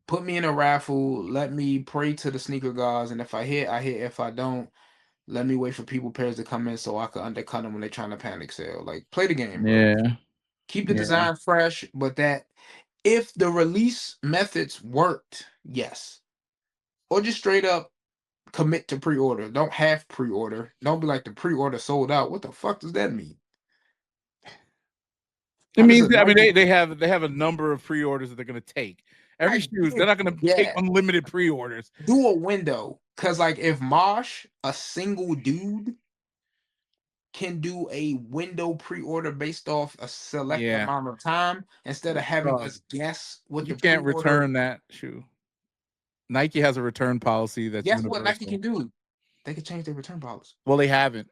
put me in a raffle. Let me pray to the sneaker gods, and if I hit, I hit. If I don't, let me wait for people pairs to come in so I can undercut them when they're trying to panic sale. Like, play the game, bro. Yeah. Keep the design fresh, but that if the release methods worked, yes. Or just straight up commit to pre-order. Don't have pre-order. Don't be like the pre-order sold out. What the fuck does that mean? It means they have a number of pre-orders that they're gonna take. Every shoes, they're not gonna take unlimited pre-orders. Do a window. Cause like if Mosh, a single dude, can do a window pre-order based off a select amount of time instead of having us guess what you can't return that shoe. Nike has a return policy that's guess what Nike can do. They can change their return policy. Well, they haven't.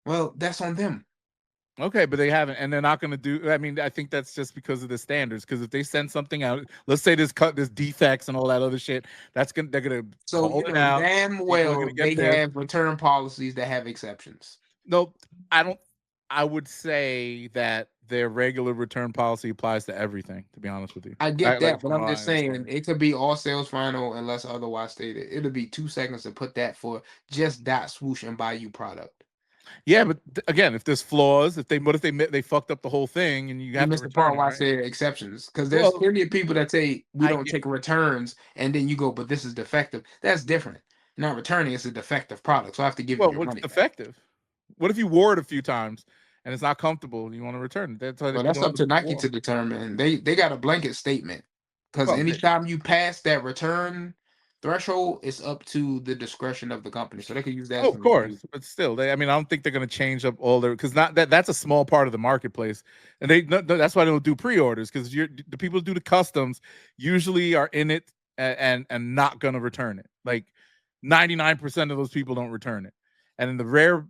Well, that's on them. Okay, but they haven't, and they're not going to do. I mean, I think that's just because of the standards. Because if they send something out, let's say there's defects and all that other shit, they're gonna call it out. Damn well they have return policies that have exceptions. No, I don't. I would say that their regular return policy applies to everything. To be honest with you, I get that, but I'm just saying it could be all sales final unless otherwise stated. It'll be 2 seconds to put that for just Dot Swoosh and buy you product. Yeah, but again, if there's flaws, what if they fucked up the whole thing and you have to missed the part where I said exceptions, because there's plenty of people that say we don't take returns, and then you go, but this is defective. That's different. Not returning, it's a defective product, so I have to give you your money. Defective? What if you wore it a few times and it's not comfortable and you want to return it? That's up to Nike to determine. They got a blanket statement, because anytime you pass that return threshold, it's up to the discretion of the company, so they can use that. Of course, but still, I don't think they're going to change up all their, because that's a small part of the marketplace, and that's why they don't do pre-orders, because the people who do the customs usually are in it and not going to return it. Like 99% of those people don't return it, and in the rare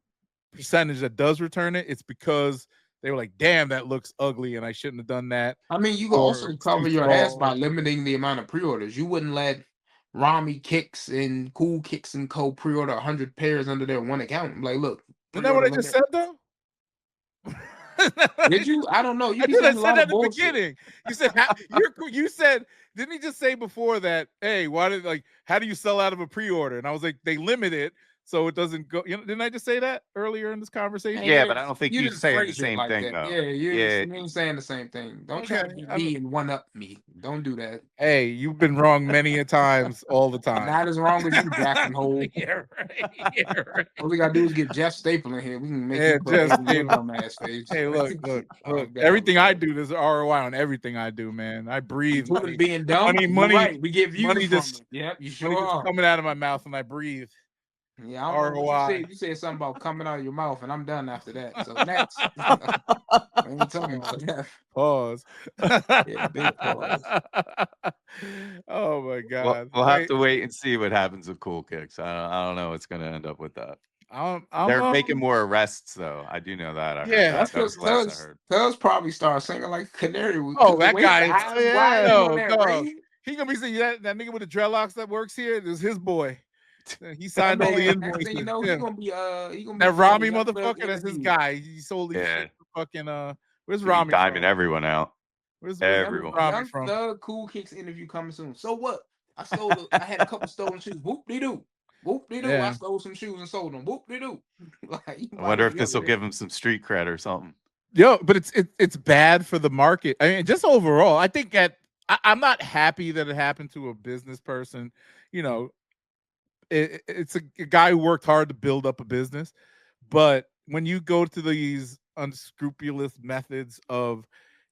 percentage that does return it, it's because they were like, damn, that looks ugly and I shouldn't have done that. I mean, you can also cover your ass by limiting the amount of pre-orders. You wouldn't let Rami Kicks and Cool Kicks and Co pre-order 100 pairs under their one account. I'm like, look, isn't that what I just said though? Did you? I don't know. I said that at the beginning. You said you said, didn't he just say before that, hey, how do you sell out of a pre-order? And I was like, they limit it so it doesn't go. Didn't I just say that earlier in this conversation? Yeah, but I don't think you say the same thing though. Yeah, you're saying the same thing. Don't try to be me and one up me. Don't do that. Hey, you've been wrong many a times, all the time. Not as wrong as you, Jackson Hole. Yeah, right. All we gotta do is get Jeff Staple in here. We can make Jeff face. Hey, look. Everything I do, there's ROI on everything I do, man. I breathe. Money. Being dumb. Money. Right. We give you money just. Yep, you sure are. Coming out of my mouth and I breathe. Yeah, ROI. You said something about coming out of your mouth, and I'm done after that. So next, I ain't talking about that. Pause. Yeah, big pause. Oh my god. We'll have to wait and see what happens with Cool Kicks. I don't know what's going to end up with that. They're making more arrests though. I do know that. That's because Cuz probably start singing like Canary. That guy. He gonna be singing that nigga with the dreadlocks that works here is his boy. He signed all the invoices. He gonna be that Rami motherfucker. That's his guy. He sold these shit for fucking. Where's Rami? Diming everyone out. Where's everyone? Rami from? The Cool Kicks interview coming soon. So what? I had a couple stolen shoes. Whoop de doo. Whoop-de-doo. I stole some shoes and sold them. Whoop-de-doo. Like, I wonder if this will give him some street cred or something. Yo, but it's bad for the market. I mean, just overall, I think I'm not happy that it happened to a business person. You know, it's a guy who worked hard to build up a business. But when you go to these unscrupulous methods of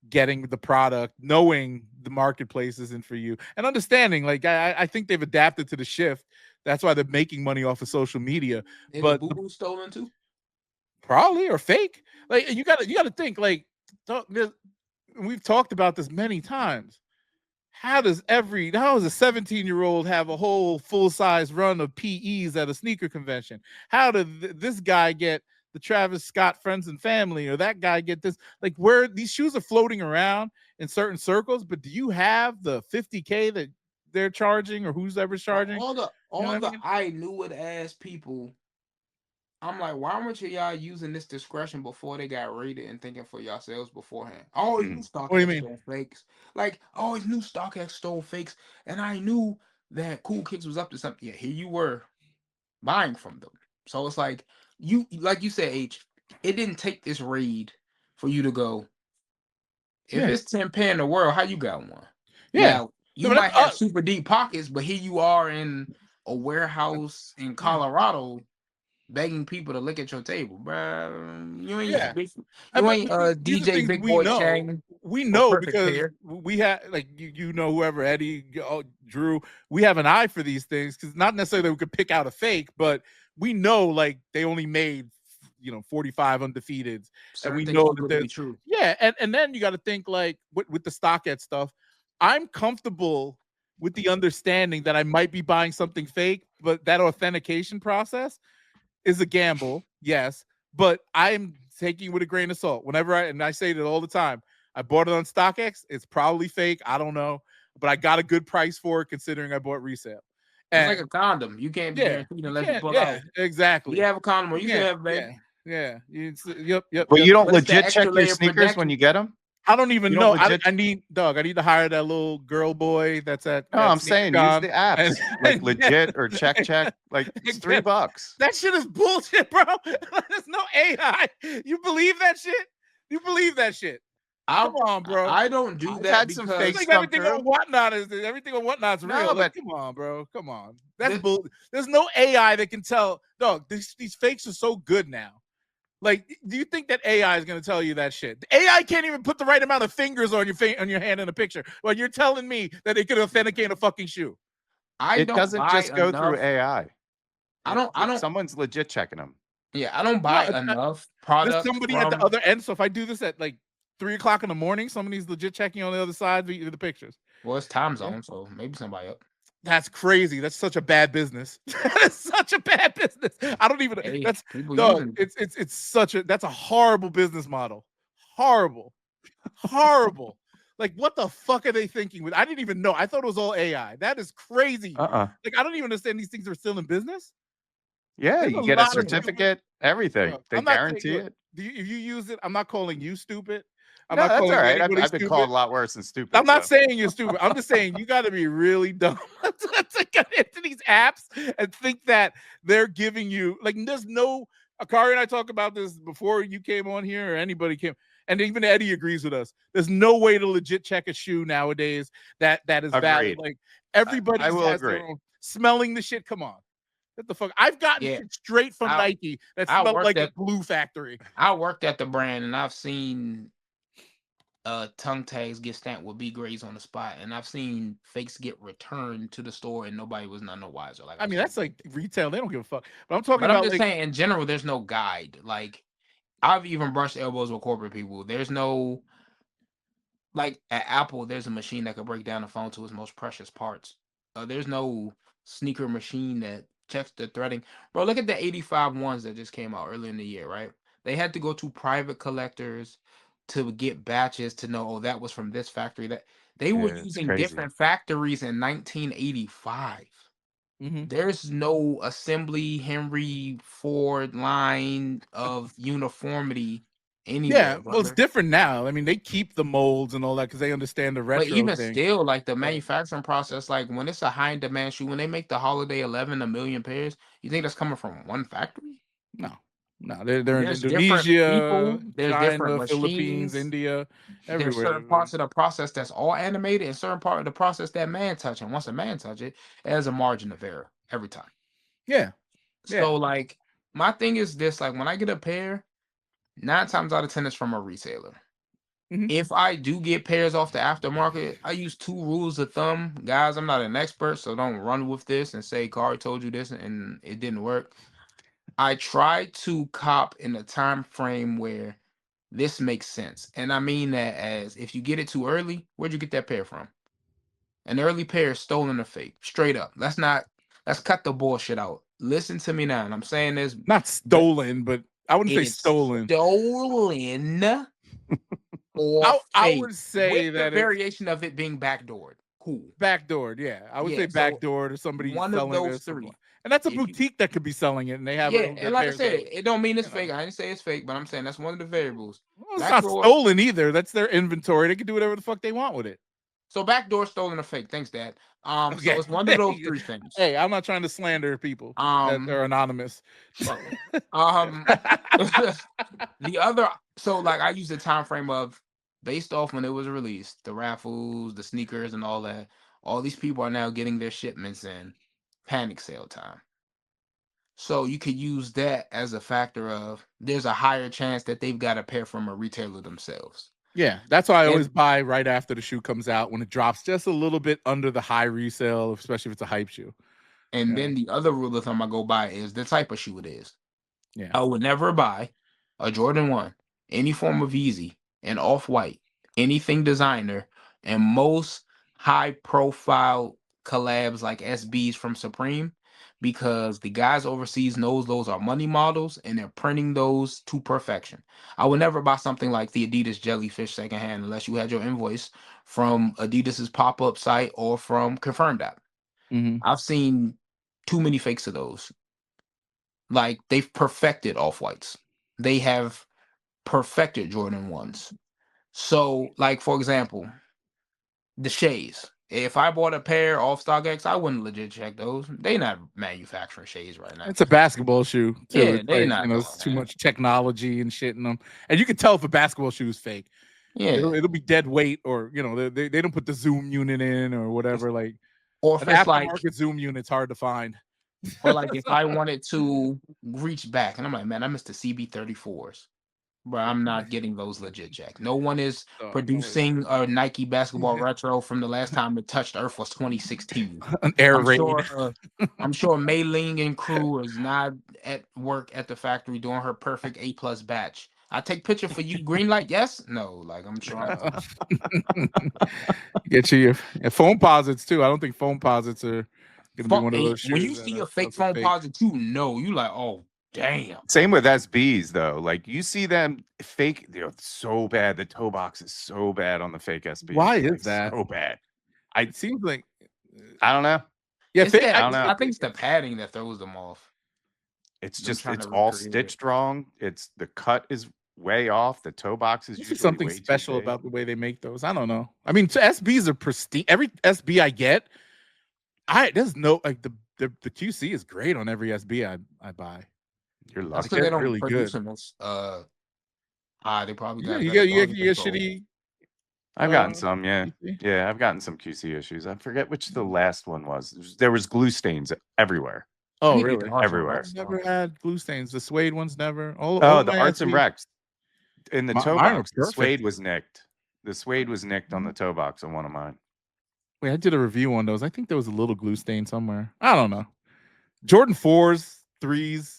getting the product, knowing the marketplace isn't for you, and understanding, like I think they've adapted to the shift. That's why they're making money off of social media. But the boo-boo stolen too? Probably, or fake. Like you gotta think, like we've talked about this many times. How does a 17-year-old have a whole full-size run of PEs at a sneaker convention? How did this guy get the Travis Scott friends and family, or that guy get this? Like, where these shoes are floating around in certain circles, but do you have the $50K that they're charging, or who's ever charging? I knew it as people. I'm like, why weren't y'all using this discretion before they got rated and thinking for yourselves beforehand? Oh, you StockX stole fakes. Like, oh, it's new StockX stole fakes. And I knew that Cool Kicks was up to something. Yeah, here you were buying from them. So it's like like you said, H, it didn't take this raid for you to go, if it's 10 pair in the world, how you got one? Yeah. Now, you might have super deep pockets, but here you are in a warehouse in Colorado begging people to look at your table, bro. You ain't DJ Big Boy Chang. We know because we have, like, you know, whoever, Eddie, Drew, we have an eye for these things, because not necessarily we could pick out a fake, but we know, like, they only made 45 undefeateds, and we know that they're true. Yeah, and then you got to think, like, with the StockX stuff, I'm comfortable with the understanding that I might be buying something fake, but that authentication process is a gamble, yes, but I'm taking it with a grain of salt. Whenever I say it all the time, I bought it on StockX. It's probably fake. I don't know, but I got a good price for it considering I bought resale. And it's like a condom. You can't be guaranteed unless you pull out. Exactly. You have a condom, or you should have, baby. Yeah. Yep. But you don't legit check your sneakers when you get them? I don't even know. I need to hire that little girl boy that's at. No, I'm saying use the apps, like legit or check. Like it's $3. That shit is bullshit, bro. There's no AI. You believe that shit? Come on, bro. I don't do that because like everything on Whatnot's real. No, but come on, bro. Come on. That's bull. There's no AI that can tell. Dog, these fakes are so good now. Like, do you think that AI is going to tell you that shit? The AI can't even put the right amount of fingers on your hand in a picture. Well, you're telling me that it could authenticate a fucking shoe. It doesn't just go through AI. I don't. Someone's legit checking them. Yeah, I don't buy enough products. There's somebody at the other end. So if I do this at like 3:00 in the morning, somebody's legit checking on the other side of the pictures. Well, it's time zone, so maybe somebody up. That's crazy. That's such a bad business. That's such a bad business. I don't even. That's a horrible business model. Horrible. Like, what the fuck are they thinking with? I didn't even know. I thought it was all AI. That is crazy. Like, I don't even understand these things are still in business. Yeah, you get a certificate, everything. They guarantee it. If you use it, I'm not calling you stupid. That's all right. I've been called a lot worse than stupid. I'm not saying you're stupid. I'm just saying you got to be really dumb to get into these apps and think that they're giving you, like, there's no. Akari and I talk about this before you came on here, or anybody came, and even Eddie agrees with us. There's no way to legit check a shoe nowadays that is valid. Like, everybody has their own. Smelling the shit. Come on. What the fuck? I've gotten it straight from Nike that smelled like a glue factory. I worked at the brand, and I've seen tongue tags get stamped with B grades on the spot, and I've seen fakes get returned to the store and nobody was none the wiser. Like, I mean, that's like retail; they don't give a fuck. But I'm talking about. I'm just saying, in general, there's no guide. Like, I've even brushed elbows with corporate people. There's no, like, at Apple, there's a machine that can break down the phone to its most precious parts. There's no sneaker machine that checks the threading. Bro, look at the 85 ones that just came out earlier in the year, right? They had to go to private collectors to get batches to know, that was from this factory. That they were using different factories in 1985. There's no assembly Henry Ford line of uniformity anywhere. Well, it's different now. I mean, they keep the molds and all that because they understand the retro But even thing. still, like the manufacturing process, like when it's a high demand shoe, when they make the Holiday 11 1 million pairs, you think that's coming from one factory? No, they're in There's Indonesia, there's different China, machines, Philippines, India, everywhere. There's certain parts of the process that's all animated, and certain part of the process that man touch. And once a man touch it, it has a margin of error every time. Yeah. So like my thing is this: like when I get a pair, 9 times out of 10 is from a retailer. If I do get pairs off the aftermarket, I use 2 rules of thumb. Guys, I'm not an expert, so don't run with this and say Kari told you this and it didn't work. I try to cop in a time frame where this makes sense. And I mean that as if you get it too early, where'd you get that pair from? An early pair is stolen or fake. Straight up. Let's cut the bullshit out. Listen to me now. And I'm saying this. Not stolen, but I wouldn't say stolen. Stolen. Or I would say with that the variation of it being backdoored. Cool. Backdoored, yeah. I would say backdoored or somebody one selling of those this. 3. And that's a boutique that could be selling it, and they have and like I said, it don't mean it's fake. I didn't say it's fake, but I'm saying that's one of the variables. Well, it's not stolen either. That's their inventory. They can do whatever the fuck they want with it. So backdoor, stolen, or fake. Thanks, Dad. So it's one of those 3 things. Hey, I'm not trying to slander people that are anonymous. The other, so like I use the time frame of based off when it was released, the raffles, the sneakers, and all that. All these people are now getting their shipments in panic sale time. So you could use that as a factor of there's a higher chance that they've got a pair from a retailer themselves. Yeah, that's why I always buy right after the shoe comes out when it drops just a little bit under the high resale, especially if it's a hype shoe. And then the other rule of thumb I go by is the type of shoe it is. Yeah, I would never buy a Jordan 1, any form of Yeezy, an Off-White, anything designer, and most high-profile collabs like SBs from Supreme, because the guys overseas knows those are money models and they're printing those to perfection. I would never buy something like the Adidas Jellyfish secondhand unless you had your invoice from Adidas's pop-up site or from Confirmed app. I've seen too many fakes of those. Like they've perfected Off-Whites. They have perfected Jordan 1s. So, like for example, the Shays. If I bought a pair off StockX, I wouldn't legit check those. They not manufacturing Shays right now. It's a basketball shoe too. Yeah, they not. You know, it's too much technology and shit in them, and you can tell if a basketball shoe is fake. Yeah, it'll be dead weight, or you know, they don't put the zoom unit in or whatever. Like, or if an it's aftermarket like zoom unit's hard to find. Or like if I wanted to reach back, and I'm like, man, I missed the CB34s. But I'm not getting those legit, Jack. No one is producing a Nike basketball retro from the last time it touched Earth was 2016. An air raid. I'm sure Mei Ling and crew is not at work at the factory doing her perfect A+ batch. I take picture for you. Green light, yes? No, like I'm sure. Get you your foam posits too. I don't think foam posits are gonna be one of those shoes. When you see a fake foam posit, you know, you like, oh. Damn. Same with SBs though. Like you see them fake, so bad. The toe box is so bad on the fake SB. Why is that so bad? It seems like I don't know. Yeah, I don't know. I think it's the padding that throws them off. It's just it's all stitched wrong. It's the cut is way off. The toe box is usually something special about the way they make those. I don't know. I mean, SBs are pristine. Every SB I get, there's no like the QC is great on every SB I buy. You're lucky. They don't really produce good. They probably got you get shitty. I've gotten some, yeah. I've gotten some QC issues. I forget which the last one was. There was glue stains everywhere. Oh, really? Everywhere. I've never had glue stains. The suede ones never. The Arts and Recs in the toe box. The suede was nicked. The suede was nicked on the toe box on one of mine. Wait, I did a review on those. I think there was a little glue stain somewhere. I don't know. Jordan 4s, 3s.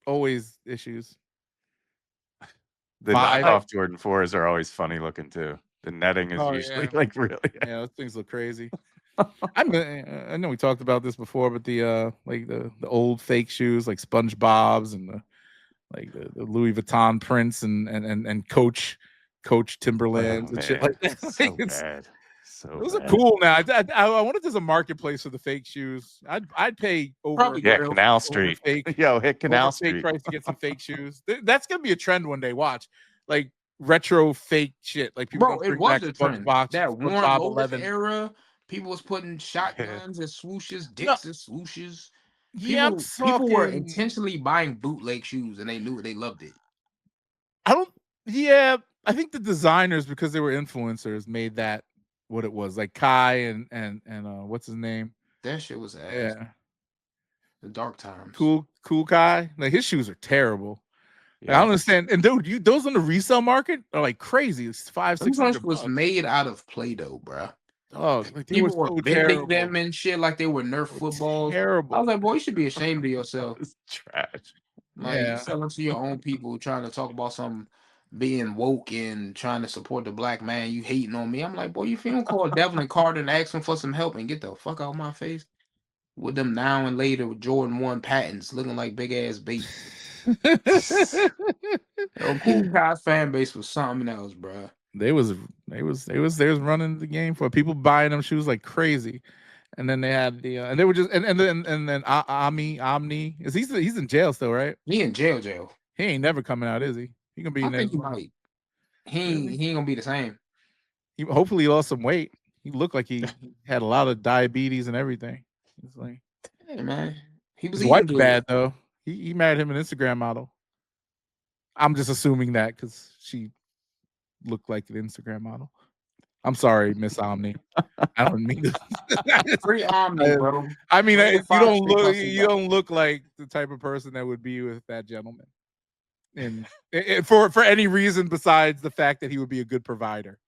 Always issues. The knockoff Jordan 4s are always funny looking too. The netting is usually like really. Yeah, those things look crazy. I know we talked about this before, but the old fake shoes like SpongeBob's and the Louis Vuitton prints and Coach Timberlands and shit like that. So bad. So those are cool now. I wonder if there's a marketplace for the fake shoes. I'd pay over Canal Street. Fake, Yo, hit Canal Street. Fake price to get some fake shoes. That's gonna be a trend one day. Watch, like retro fake shit. Like people bro, it was a trend. That Warren Lotus era, people was putting shotguns and swooshes, dicks and swooshes. People were intentionally buying bootleg shoes and they knew it. They loved it. I think the designers, because they were influencers, made that what it was. Like Kai and what's his name? That shit was ass. Yeah. The dark times. Cool Kai. Like his shoes are terrible. Yeah. Like, I don't understand. And dude, those on the resale market are like crazy. It's $500-$600. Was made out of Play-Doh, bro. Oh, like people were bending them and shit like they were Nerf footballs. Terrible. I was like, boy, you should be ashamed of yourself. It's trash. Like selling to your own people, trying to talk about some being woke and trying to support the black man. You hating on me? I'm like, boy, you don't call Devlin Carter and ask him for some help and get the fuck out of my face with them now and later with Jordan 1 patents looking like big ass bait. Cool Kai's fan base was something else, bro. They was running the game for people buying them shoes like crazy, and then they had the and they were just and then Omni is he's in jail still, right? He in jail. He ain't never coming out, is he? He gonna be. I think he might. He ain't gonna be the same. Hopefully he lost some weight. He looked like he had a lot of diabetes and everything. It's like, hey man, his wife's bad though. He married him an Instagram model. I'm just assuming that because she looked like an Instagram model. I'm sorry, Miss Omni. I don't mean to. Free Omni, bro. I mean, you don't look like the type of person that would be with that gentleman, and for any reason besides the fact that he would be a good provider.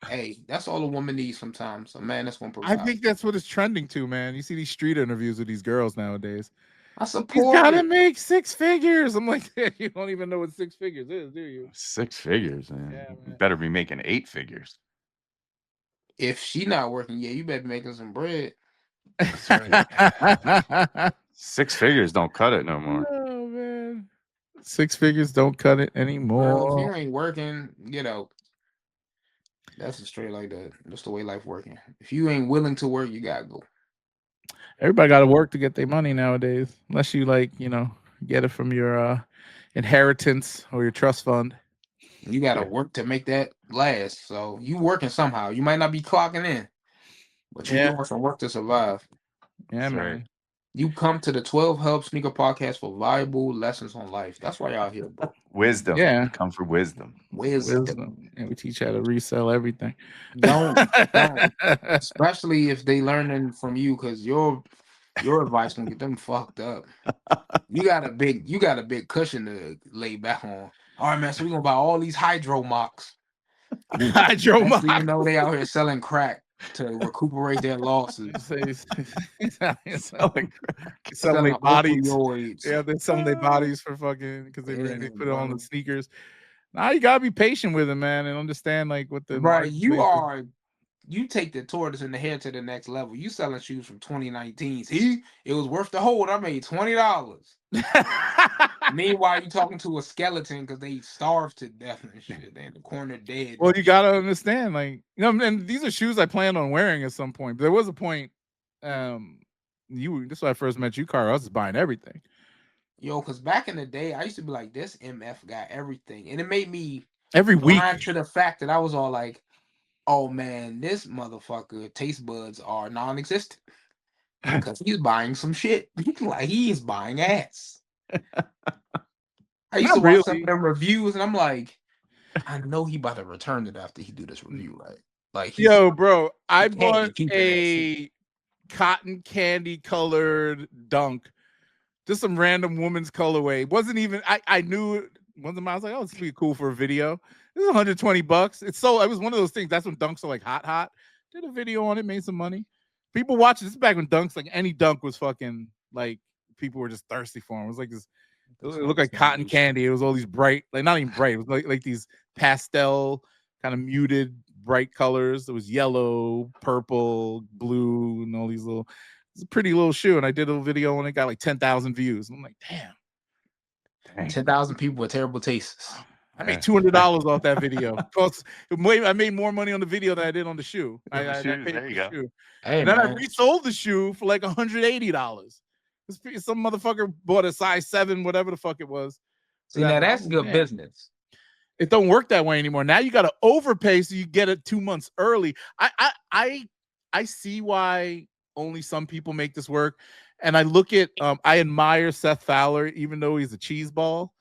Hey, that's all a woman needs sometimes. A man that's gonna provide. I think that's what it's trending to, man. You see these street interviews with these girls nowadays. I support. He's gotta make 6 figures. I'm like, you don't even know what 6 figures is, do you? 6 figures, man. Yeah, man. You better be making 8 figures. If she not working, you better be making some bread. That's right. 6 figures don't cut it no more. Oh man, 6 figures don't cut it anymore. Well, if you ain't working, that's a straight like that. That's the way life working. If you ain't willing to work, you gotta go. Everybody got to work to get their money nowadays, unless you get it from your inheritance or your trust fund. You got to work to make that last. So you working somehow. You might not be clocking in, but you doing some work to survive. Yeah, that's man. Right. You come to the 12 Help Sneaker Podcast for valuable lessons on life. That's why y'all here, bro. Wisdom. Yeah. Come for wisdom. Wisdom. And we teach how to resell everything. Don't. Especially if they learning from you, because your advice can get them fucked up. You got a big cushion to lay back on. All right, man. So we're gonna buy all these hydro mocks. Hydro mocks. You know they out here selling crack to recuperate their losses. selling their bodies. Yeah, they're selling their bodies for fucking because they put it on the sneakers. Now you gotta be patient with them, man, and understand like what the right. You take the tortoise and the hare to the next level. You selling shoes from 2019. See, it was worth the hold. I made $20. Meanwhile, you talking to a skeleton because they starved to death and shit. They in the corner dead. Well, you gotta understand, like, and these are shoes I plan on wearing at some point. But there was a point. This is when I first met you, Carl. I was just buying everything. Yo, because back in the day, I used to be like, this MF got everything, and it made me every week to the fact that I was all like, oh man, this motherfucker taste buds are non-existent because he's buying some shit. Like he's buying ass. I used to watch some of them reviews, and I'm like, I know he about to return it after he do this review, right? Like, yo, bro, I bought a cotton candy colored Dunk, just some random woman's colorway. It wasn't even. I knew it wasn't. I was like, oh, this would be cool for a video. This is $120. It was one of those things. That's when Dunks are like hot. Did a video on it, made some money. People watch this is back when Dunks, like any Dunk was fucking like people were just thirsty for them. It was like this. It looked like cotton candy. It was all these bright, like not even bright. It was like these pastel kind of muted bright colors. It was yellow, purple, blue, and all these little. It's a pretty little shoe, and I did a video and it got like 10,000 views. I'm like, damn. 10,000 people with terrible tastes. I made $200 off that video. Plus, I made more money on the video than I did on the shoe. I paid there you go. Shoe. Hey, and then man. I resold the shoe for like $180. Some motherfucker bought a size 7, whatever the fuck it was. See, now that's good business. It don't work that way anymore. Now you got to overpay so you get it 2 months early. I see why only some people make this work. And I look at I admire Seth Fowler, even though he's a cheese ball.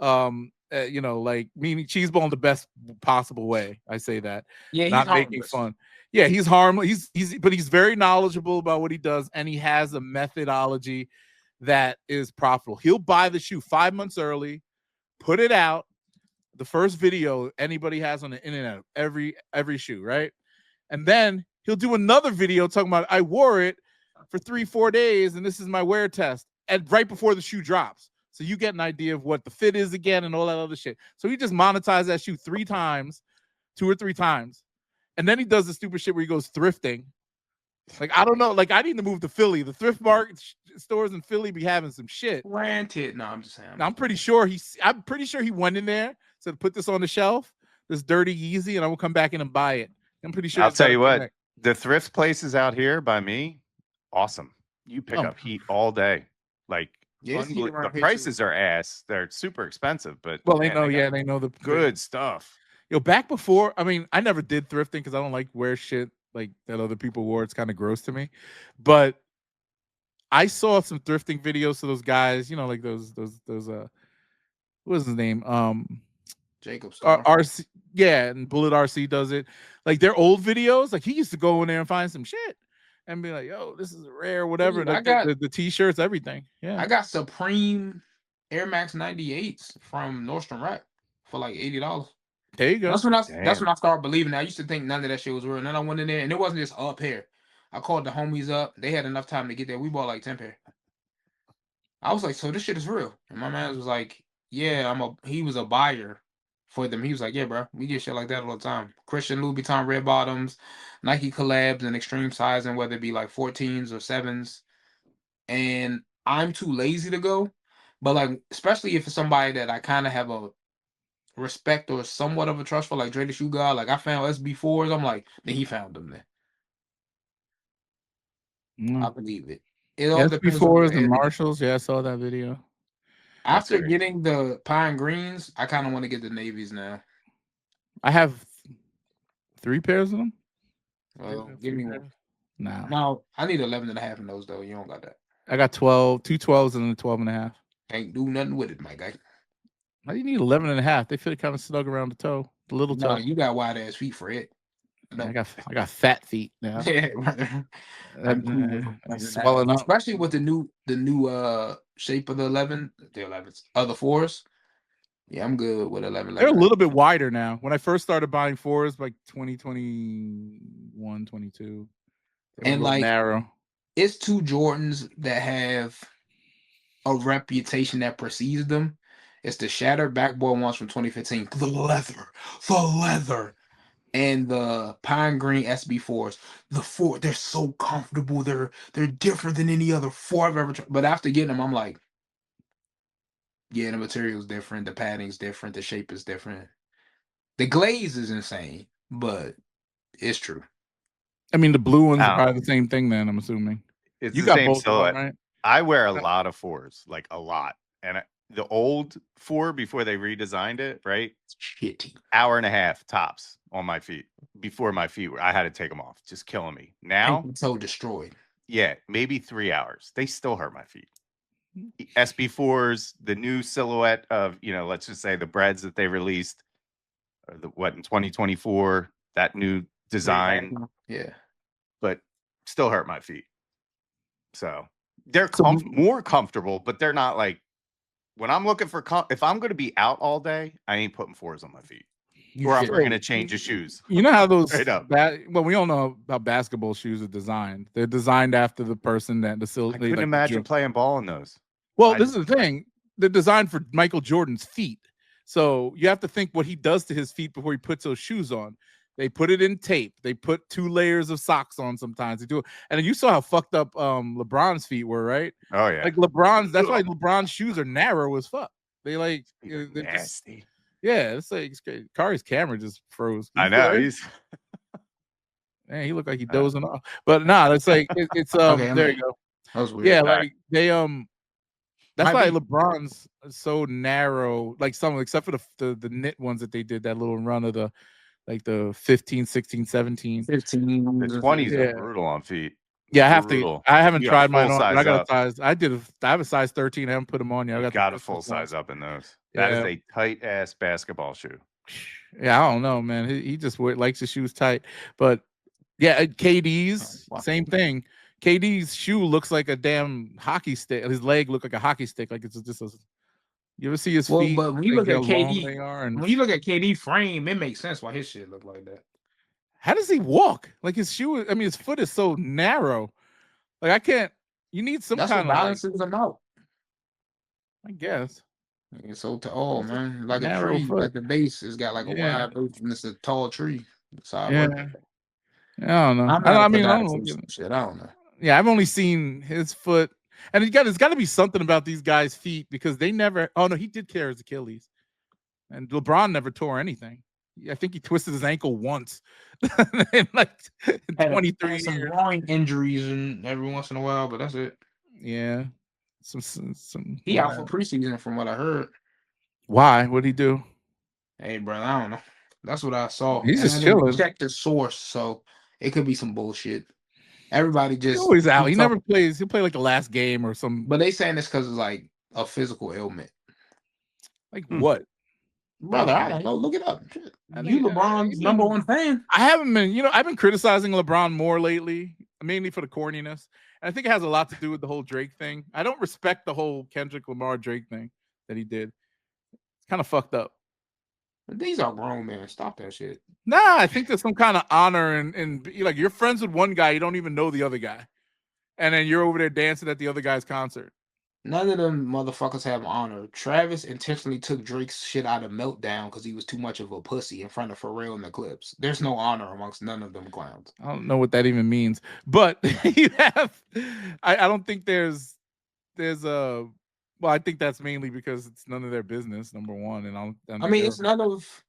You know, like meaning cheese ball in the best possible way. I say that. Yeah, not making fun. Yeah, he's harmless. But he's very knowledgeable about what he does, and he has a methodology that is profitable. He'll buy the shoe 5 months early, put it out, the first video anybody has on the internet, every shoe, right? And then he'll do another video talking about I wore it for 3-4 days, and this is my wear test, and right before the shoe drops. So you get an idea of what the fit is again and all that other shit. So he just monetized that shoe 3 times, 2 or 3 times. And then he does the stupid shit where he goes thrifting. Like, I don't know. Like, I need to move to Philly. The thrift market stores in Philly be having some shit. Granted. No, I'm just saying. I'm pretty sure he went in there, said, put this on the shelf, this dirty Yeezy, and I will come back in and buy it. I'm pretty sure. I'll tell you what, the thrift places out here by me, awesome. You pick up heat all day. Like, the prices are ass. They're super expensive, but they know the good stuff. Yo, back before, I mean, I never did thrifting because I don't like wear shit like that other people wore. It's kind of gross to me. But I saw some thrifting videos of those guys, you know, like those what was his name? Jacob RC, yeah, and Bullet RC does it. Like their old videos, like he used to go in there and find some shit and be like, yo, this is rare, whatever. Dude, I got the t-shirts, everything. Yeah. I got Supreme Air Max 98s from Nordstrom Rack for like $80. There you go. That's when I started believing. I used to think none of that shit was real. And then I went in there and it wasn't just a pair. I called the homies up. They had enough time to get there. We bought like 10 pair. I was like, so this shit is real. And my man was like, yeah, he was a buyer for them. He was like, yeah, bro, we get shit like that all the time. Christian Louboutin red bottoms, Nike collabs and extreme sizing, whether it be like 14s or 7s. And I'm too lazy to go. But like, especially if it's somebody that I kind of have a respect or somewhat of a trust for, like Dre the Shoe God, like I found SB4s. I'm like, then he found them then. I believe it. It all depends on SB4s and Marshalls. Yeah, I saw that video. After getting the pine greens, I kind of want to get the navies now. I have 3 pairs of them. Well, give me one. Nah. No, I need 11.5 in those though. You don't got that. I got 2 12s and a 12.5. Can't do nothing with it, my guy. Why do you need 11.5? They fit kind of snug around the toe, the little toe. No, you got wide ass feet for it. No. I got fat feet now. Yeah, swelling up. Especially with the new shape of the 11s, other 4s. Yeah, I'm good with 11. They're a little bit wider now. When I first started buying 4s, like 2021, 22, and like narrow. It's 2 Jordans that have a reputation that precedes them. It's the shattered backboard ones from 2015. The leather. And the pine green SB4s. The 4, they're so comfortable. They're different than any other 4 I've ever tried. But after getting them, I'm like, yeah, the material's different. The padding's different. The shape is different. The glaze is insane, but it's true. I mean, the blue ones are probably the same thing then, I'm assuming. It's you got both silhouette. Right? I wear a lot of 4s, like a lot. And the old 4 before they redesigned it, right? It's shitty. Hour and a half tops on my feet. Before my feet I had to take them off, just killing me. Now, so destroyed. Yeah, maybe 3 hours. They still hurt my feet. SB4s, the new silhouette of, let's just say the breads that they released, or in 2024, that new design. Yeah, but still hurt my feet. So they're more comfortable, but they're not like. When I'm looking for, if I'm going to be out all day, I ain't putting 4s on my feet. Or I'm going to change the shoes. You know how those, we all know how basketball shoes are designed. They're designed after the person that the silhouette. I couldn't imagine playing ball in those. Well, this is the thing. They're designed for Michael Jordan's feet. So you have to think what he does to his feet before he puts those shoes on. They put it in tape. They put 2 layers of socks on sometimes. They do it. And you saw how fucked up LeBron's feet were, right? Oh, yeah. Like LeBron's, that's why LeBron's shoes are narrow as fuck. They like, nasty. Yeah, it's like Kari's camera just froze. I know he's. Man, he looked like he dozing off. But nah, it's like it's Okay, there you go. That was weird. Yeah, like they that's why LeBron's so narrow, like some except for the knit ones that they did that little run of the 15, 16, 17. 15. The 20s are brutal on feet. Yeah, I have to. I haven't tried mine on, but I got a size. I have a size 13. I haven't put them on yet. I got a full size up in those. That is a tight ass basketball shoe. Yeah, I don't know, man. He just likes his shoes tight. But yeah, KD's same thing. KD's shoe looks like a damn hockey stick. His leg looked like a hockey stick. Like it's just you ever see his feet? But when you look at KD, when you look at KD frame, it makes sense why his shit look like that. How does he walk? Like his shoe, I mean, his foot is so narrow. Like I can't. You need some kind of balances them out. I guess. It's so tall, man. Like a tree, like the base has got like a wide base, and it's a tall tree. I don't know. I don't know. Yeah, I've only seen his foot, and it's got to be something about these guys' feet because they never. Oh no, he did tear his Achilles, and LeBron never tore anything. I think he twisted his ankle once in like 23 years. Some groin injuries and every once in a while, but that's it. Yeah, some. He out for preseason from what I heard. Why? What'd he do? Hey, bro, I don't know. That's what I saw. He's just chilling. Check the source, so it could be some bullshit. Everybody just always out. He never plays. He'll play like the last game or some. But they saying it's because of like a physical ailment. Like what? Brother, I don't know. Look it up. You LeBron's number one fan. I haven't been, I've been criticizing LeBron more lately, mainly for the corniness. And I think it has a lot to do with the whole Drake thing. I don't respect the whole Kendrick Lamar Drake thing that he did. It's kind of fucked up. These are grown men. Stop that shit. Nah, I think there's some kind of honor and like you're friends with one guy, you don't even know the other guy. And then you're over there dancing at the other guy's concert. None of them motherfuckers have honor. Travis intentionally took Drake's shit out of Meltdown because he was too much of a pussy in front of Pharrell in the clips. There's no honor amongst none of them clowns. I don't know what that even means. But you have I don't think there's a well, I think that's mainly because it's none of their business, number one. And it's none of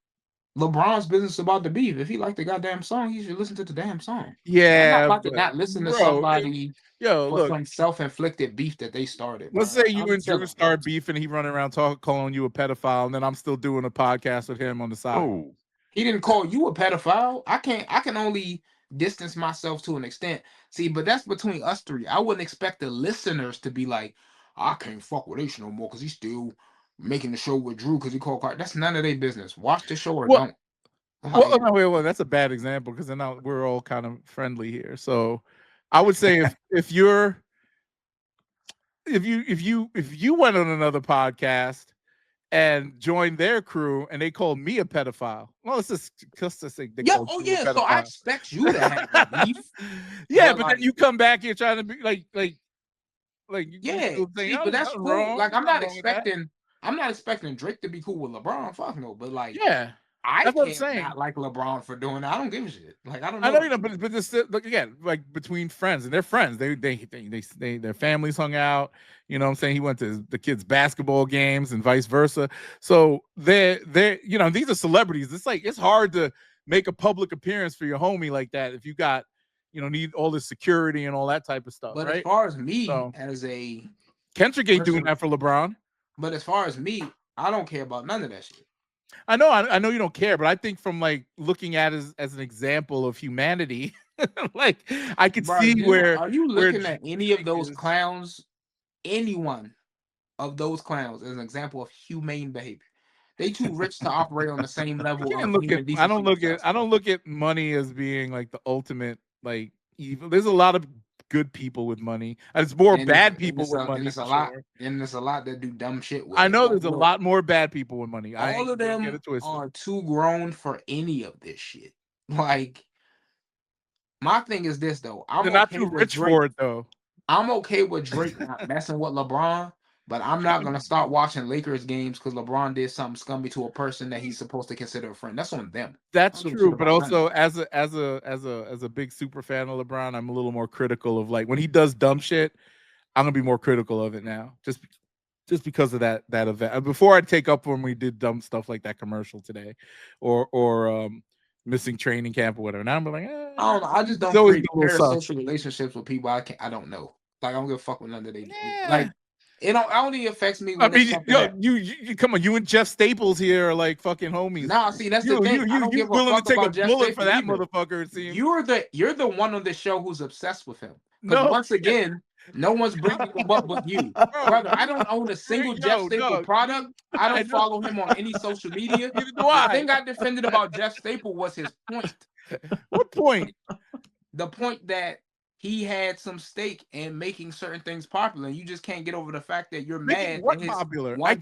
LeBron's business about the beef. If he liked the goddamn song, he should listen to the damn song. Yeah, I'm not about to not listen to somebody. Look, some self-inflicted beef that they started. Let's say you and Drew start beef and he running around calling you a pedophile, and then I'm still doing a podcast with him on the side. Oh, he didn't call you a pedophile. I can only distance myself to an extent. See, but that's between us three. I wouldn't expect the listeners to be like, I can't fuck with H no more because he's still making the show with Drew because he called Clark. That's none of their business. Watch the show or don't. Well, that's a bad example because then we're all kind of friendly here. So I would say if you went on another podcast and joined their crew and they called me a pedophile, well, let's just say so I expect you to have a beef. But then you come back here trying to be like but that's cool. Wrong. Like I'm not expecting Drake to be cool with LeBron. Fuck no, but like I can't not like LeBron for doing that. I don't give a shit. Like I don't know. I know, but just look again, like between friends, and they're friends. Their families hung out. You know what I'm saying? He went to the kids' basketball games and vice versa. So they're these are celebrities. It's like it's hard to make a public appearance for your homie like that if you got need all this security and all that type of stuff. But right? as far as me as a Kendrick ain't doing that for LeBron. But as far as me, I don't care about none of that shit. I know you don't care, but I think from like looking at it as an example of humanity, like I could see where. Are you looking at any of those clowns? Anyone of those clowns as an example of humane behavior? They too rich to operate on the same level. I don't look at money as being like the ultimate like evil. There's a lot of good people with money. It's more bad people with money. And there's a lot that do dumb shit with I know there's a lot more bad people with money. All of them are too grown for any of this shit. Like, my thing is this though. They're not too rich for it though. I'm okay with Drake not messing with LeBron, but I'm not gonna start watching Lakers games because LeBron did something scummy to a person that he's supposed to consider a friend. That's on them. That's true, but also as a big super fan of LeBron, I'm a little more critical of like when he does dumb shit. I'm gonna be more critical of it now. Just just because of that event. Before I take up when we did dumb stuff like that commercial today, or missing training camp or whatever. Now I'm like, I don't know. I just don't create parasocial relationships with people I don't know. Like I don't give a fuck with none of they like. It only affects me when you come on, you and Jeff Staples here are like fucking homies. Nah, see, that's the thing. I don't give a willing fuck to take about a Jeff bullet Staples for that either. motherfucker, it seems. You're the one on the show who's obsessed with him. Because once again, no one's bringing him up but you. Brother, I don't own a single Jeff Staple product. I don't follow him on any social media. The thing I defended about Jeff Staple was his point. What point? The point that he had some stake in making certain things popular, and you just can't get over the fact that you're mad. What popular? I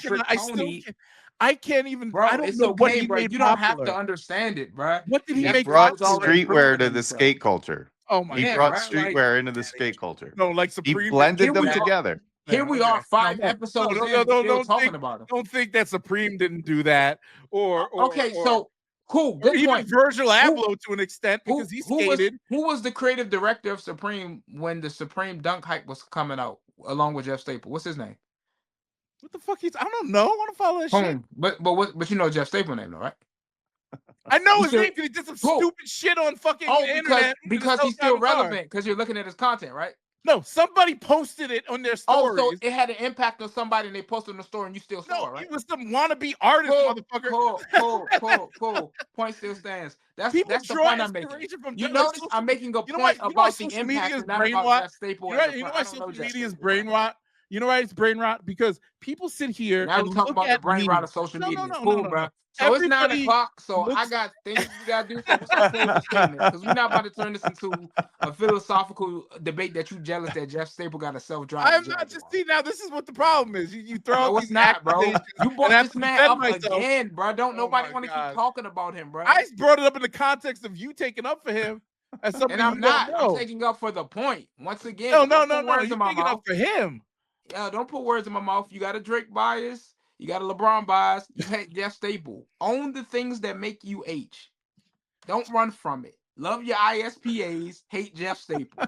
can't even. Bro, I don't it's know okay, what he bro. made You don't popular. have to understand it, bro. What did he He make? Brought streetwear to the skate culture. Oh my! He brought streetwear into the skate culture. No, like Supreme. He blended them together. Here we are, 5 episodes in, still talking about him. Don't think that Supreme didn't do that, or so. Cool. Good even point. Virgil Abloh to an extent because he skated. Who was the creative director of Supreme when the Supreme Dunk hype was coming out, along with Jeff Staple? What's his name? What the fuck? I don't know. I want to follow that shit. But you know Jeff Staple name, though, right? I know his name because he did some stupid shit on fucking internet. Because he's still relevant. Because you're looking at his content, right? No, somebody posted it on their stories. Oh, so it had an impact on somebody, and they posted on the story, and you still saw it, right? It was some wannabe artist, motherfucker. Cool. Point still stands. That's the point I'm making. You notice I'm making a point about the impact, and not about Jeff Staple. You know why social media is brain rot? You know why it's brain rot? Because people sit here now and we talk about the brain rot of social media. Cool, bro. So it's 9 o'clock, so I got things we gotta do. So because we're not about to turn this into a philosophical debate that you jealous that Jeff Staple got a self-driving. I'm not just see now. This is what the problem is. You throw. No, it's not, bro. You brought this man up again, bro. Don't nobody want to keep talking about him, bro. I brought it up in the context of you taking up for him. As something and I'm not. I'm taking up for the point. Once again, no. You're taking up for him. Yeah, don't put words in my mouth. You got a Drake bias. You got a LeBron bias. You hate Jeff Staple. Own the things that make you H. Don't run from it. Love your ISPAs. Hate Jeff Staple.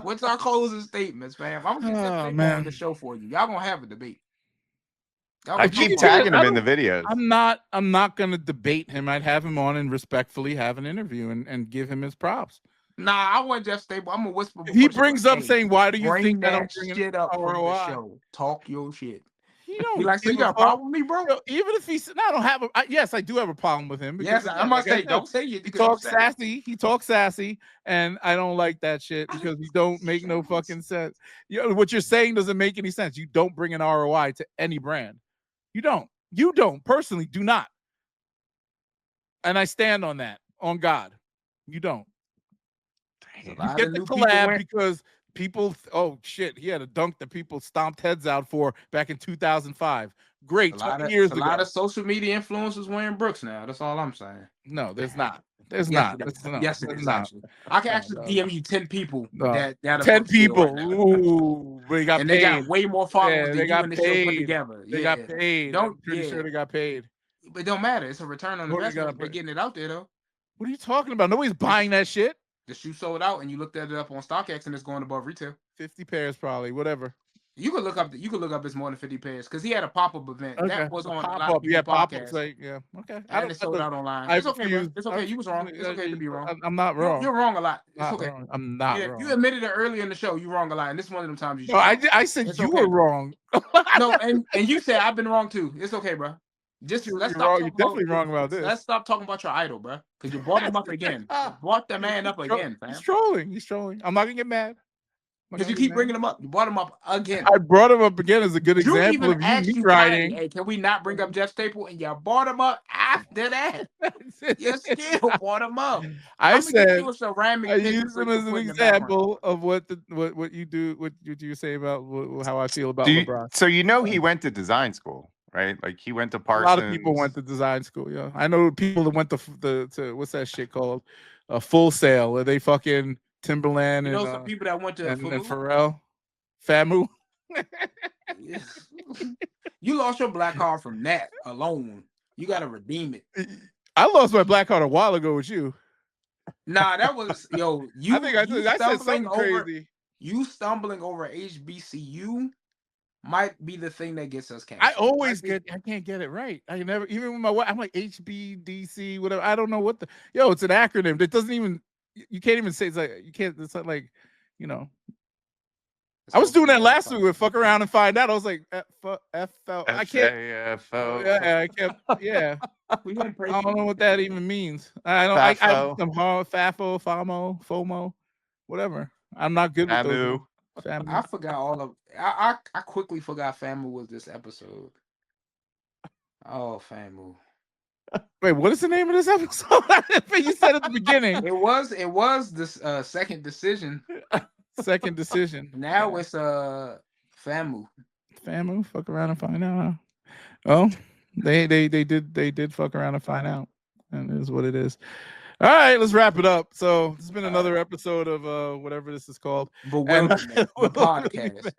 What's our closing statements, fam? I'm gonna get Jeff Staple on the show for you. Y'all gonna have a debate. I keep tagging him in the videos. I'm not gonna debate him. I'd have him on and respectfully have an interview and give him his props. Nah, I want Jeff Staple. I'm gonna whisper. He brings up saying, "Why do you think that I'm bringing shit up on the show? Talk your shit." He likes you got a problem with me, bro. Even if he's, I don't have a. Yes, I do have a problem with him. Yes, I'm gonna say, don't say it. He talks sassy. He talks sassy, and I don't like that shit because he don't make no fucking sense. What you're saying doesn't make any sense. You don't bring an ROI to any brand. You don't. You don't personally do not. And I stand on that. On God, you don't. You get the collab because people, oh shit, he had a dunk that people stomped heads out for back in 2005. Great, 20 years ago. A lot of social media influencers wearing Brooks now. That's all I'm saying. No, there's not. There's not. Yes, it is actually. I can actually DM you 10 people that 10 people. Ooh, they got paid. They got way more followers than they you and the show put together. They got paid. I'm pretty sure they got paid. But it don't matter. It's a return on investment. They're getting it out there though. What are you talking about? Nobody's buying that shit. The shoe sold out, and you looked at it up on StockX, and it's going above retail. 50 pairs, probably. Whatever. You could look up. It's more than 50 pairs because he had a pop-up event that was on a lot of pop-ups. Like, yeah, okay. And it sold out online. It's okay, bro. It's okay. You was wrong. It's okay to be wrong. I'm not wrong. You're wrong a lot. It's okay. Wrong. I'm not wrong. You admitted it earlier in the show. You wrong a lot, and this is one of them times you. No, I said you were wrong. No, and you said I've been wrong too. It's okay, bro. Just let's stop. You're definitely wrong about this. Let's stop talking about your idol, bro. Because you brought him up again. Brought the man up again, fam. He's trolling. I'm not gonna get mad. Because you keep bringing him up. You brought him up again. I brought him up again as a good example of you writing. Hey, can we not bring up Jeff Staple? And you brought him up after that. You still brought him up. I said I used him as an example of what you do. What you say about how I feel about LeBron. So he went to design school. Right, like he went to Parsons. A lot of people went to design school. Yeah, I know people that went to what's that shit called? Full Sail, where they fucking Timberland and some people that went to and Pharrell, FAMU. Yes. You lost your black card from that alone. You got to redeem it. I lost my black card a while ago with you. Nah, that was I think I said something crazy. You stumbling over HBCU. might be the thing that gets us canceled. I can't get it right. I never, even with my wife, I'm like HBDC, whatever. I don't know what it's an acronym that doesn't even, you can't even say, it's like, you know. I was doing that last week with fuck around and find out. I was like, F-L. I can't. Yeah, I kept. Yeah. I don't know what that even means. I don't. FAFO, FAMO, whatever. I'm not good with those. FAMU. I forgot all of. I quickly forgot FAMU was this episode. Oh, FAMU. Wait, what is the name of this episode? You said at the beginning. It was this Second Decision. Second Decision. Now it's FAMU. FAMU, fuck around and find out. Huh? Oh, they did fuck around and find out, and it is what it is. All right, let's wrap it up. So this has been another episode of whatever this is called. The podcast.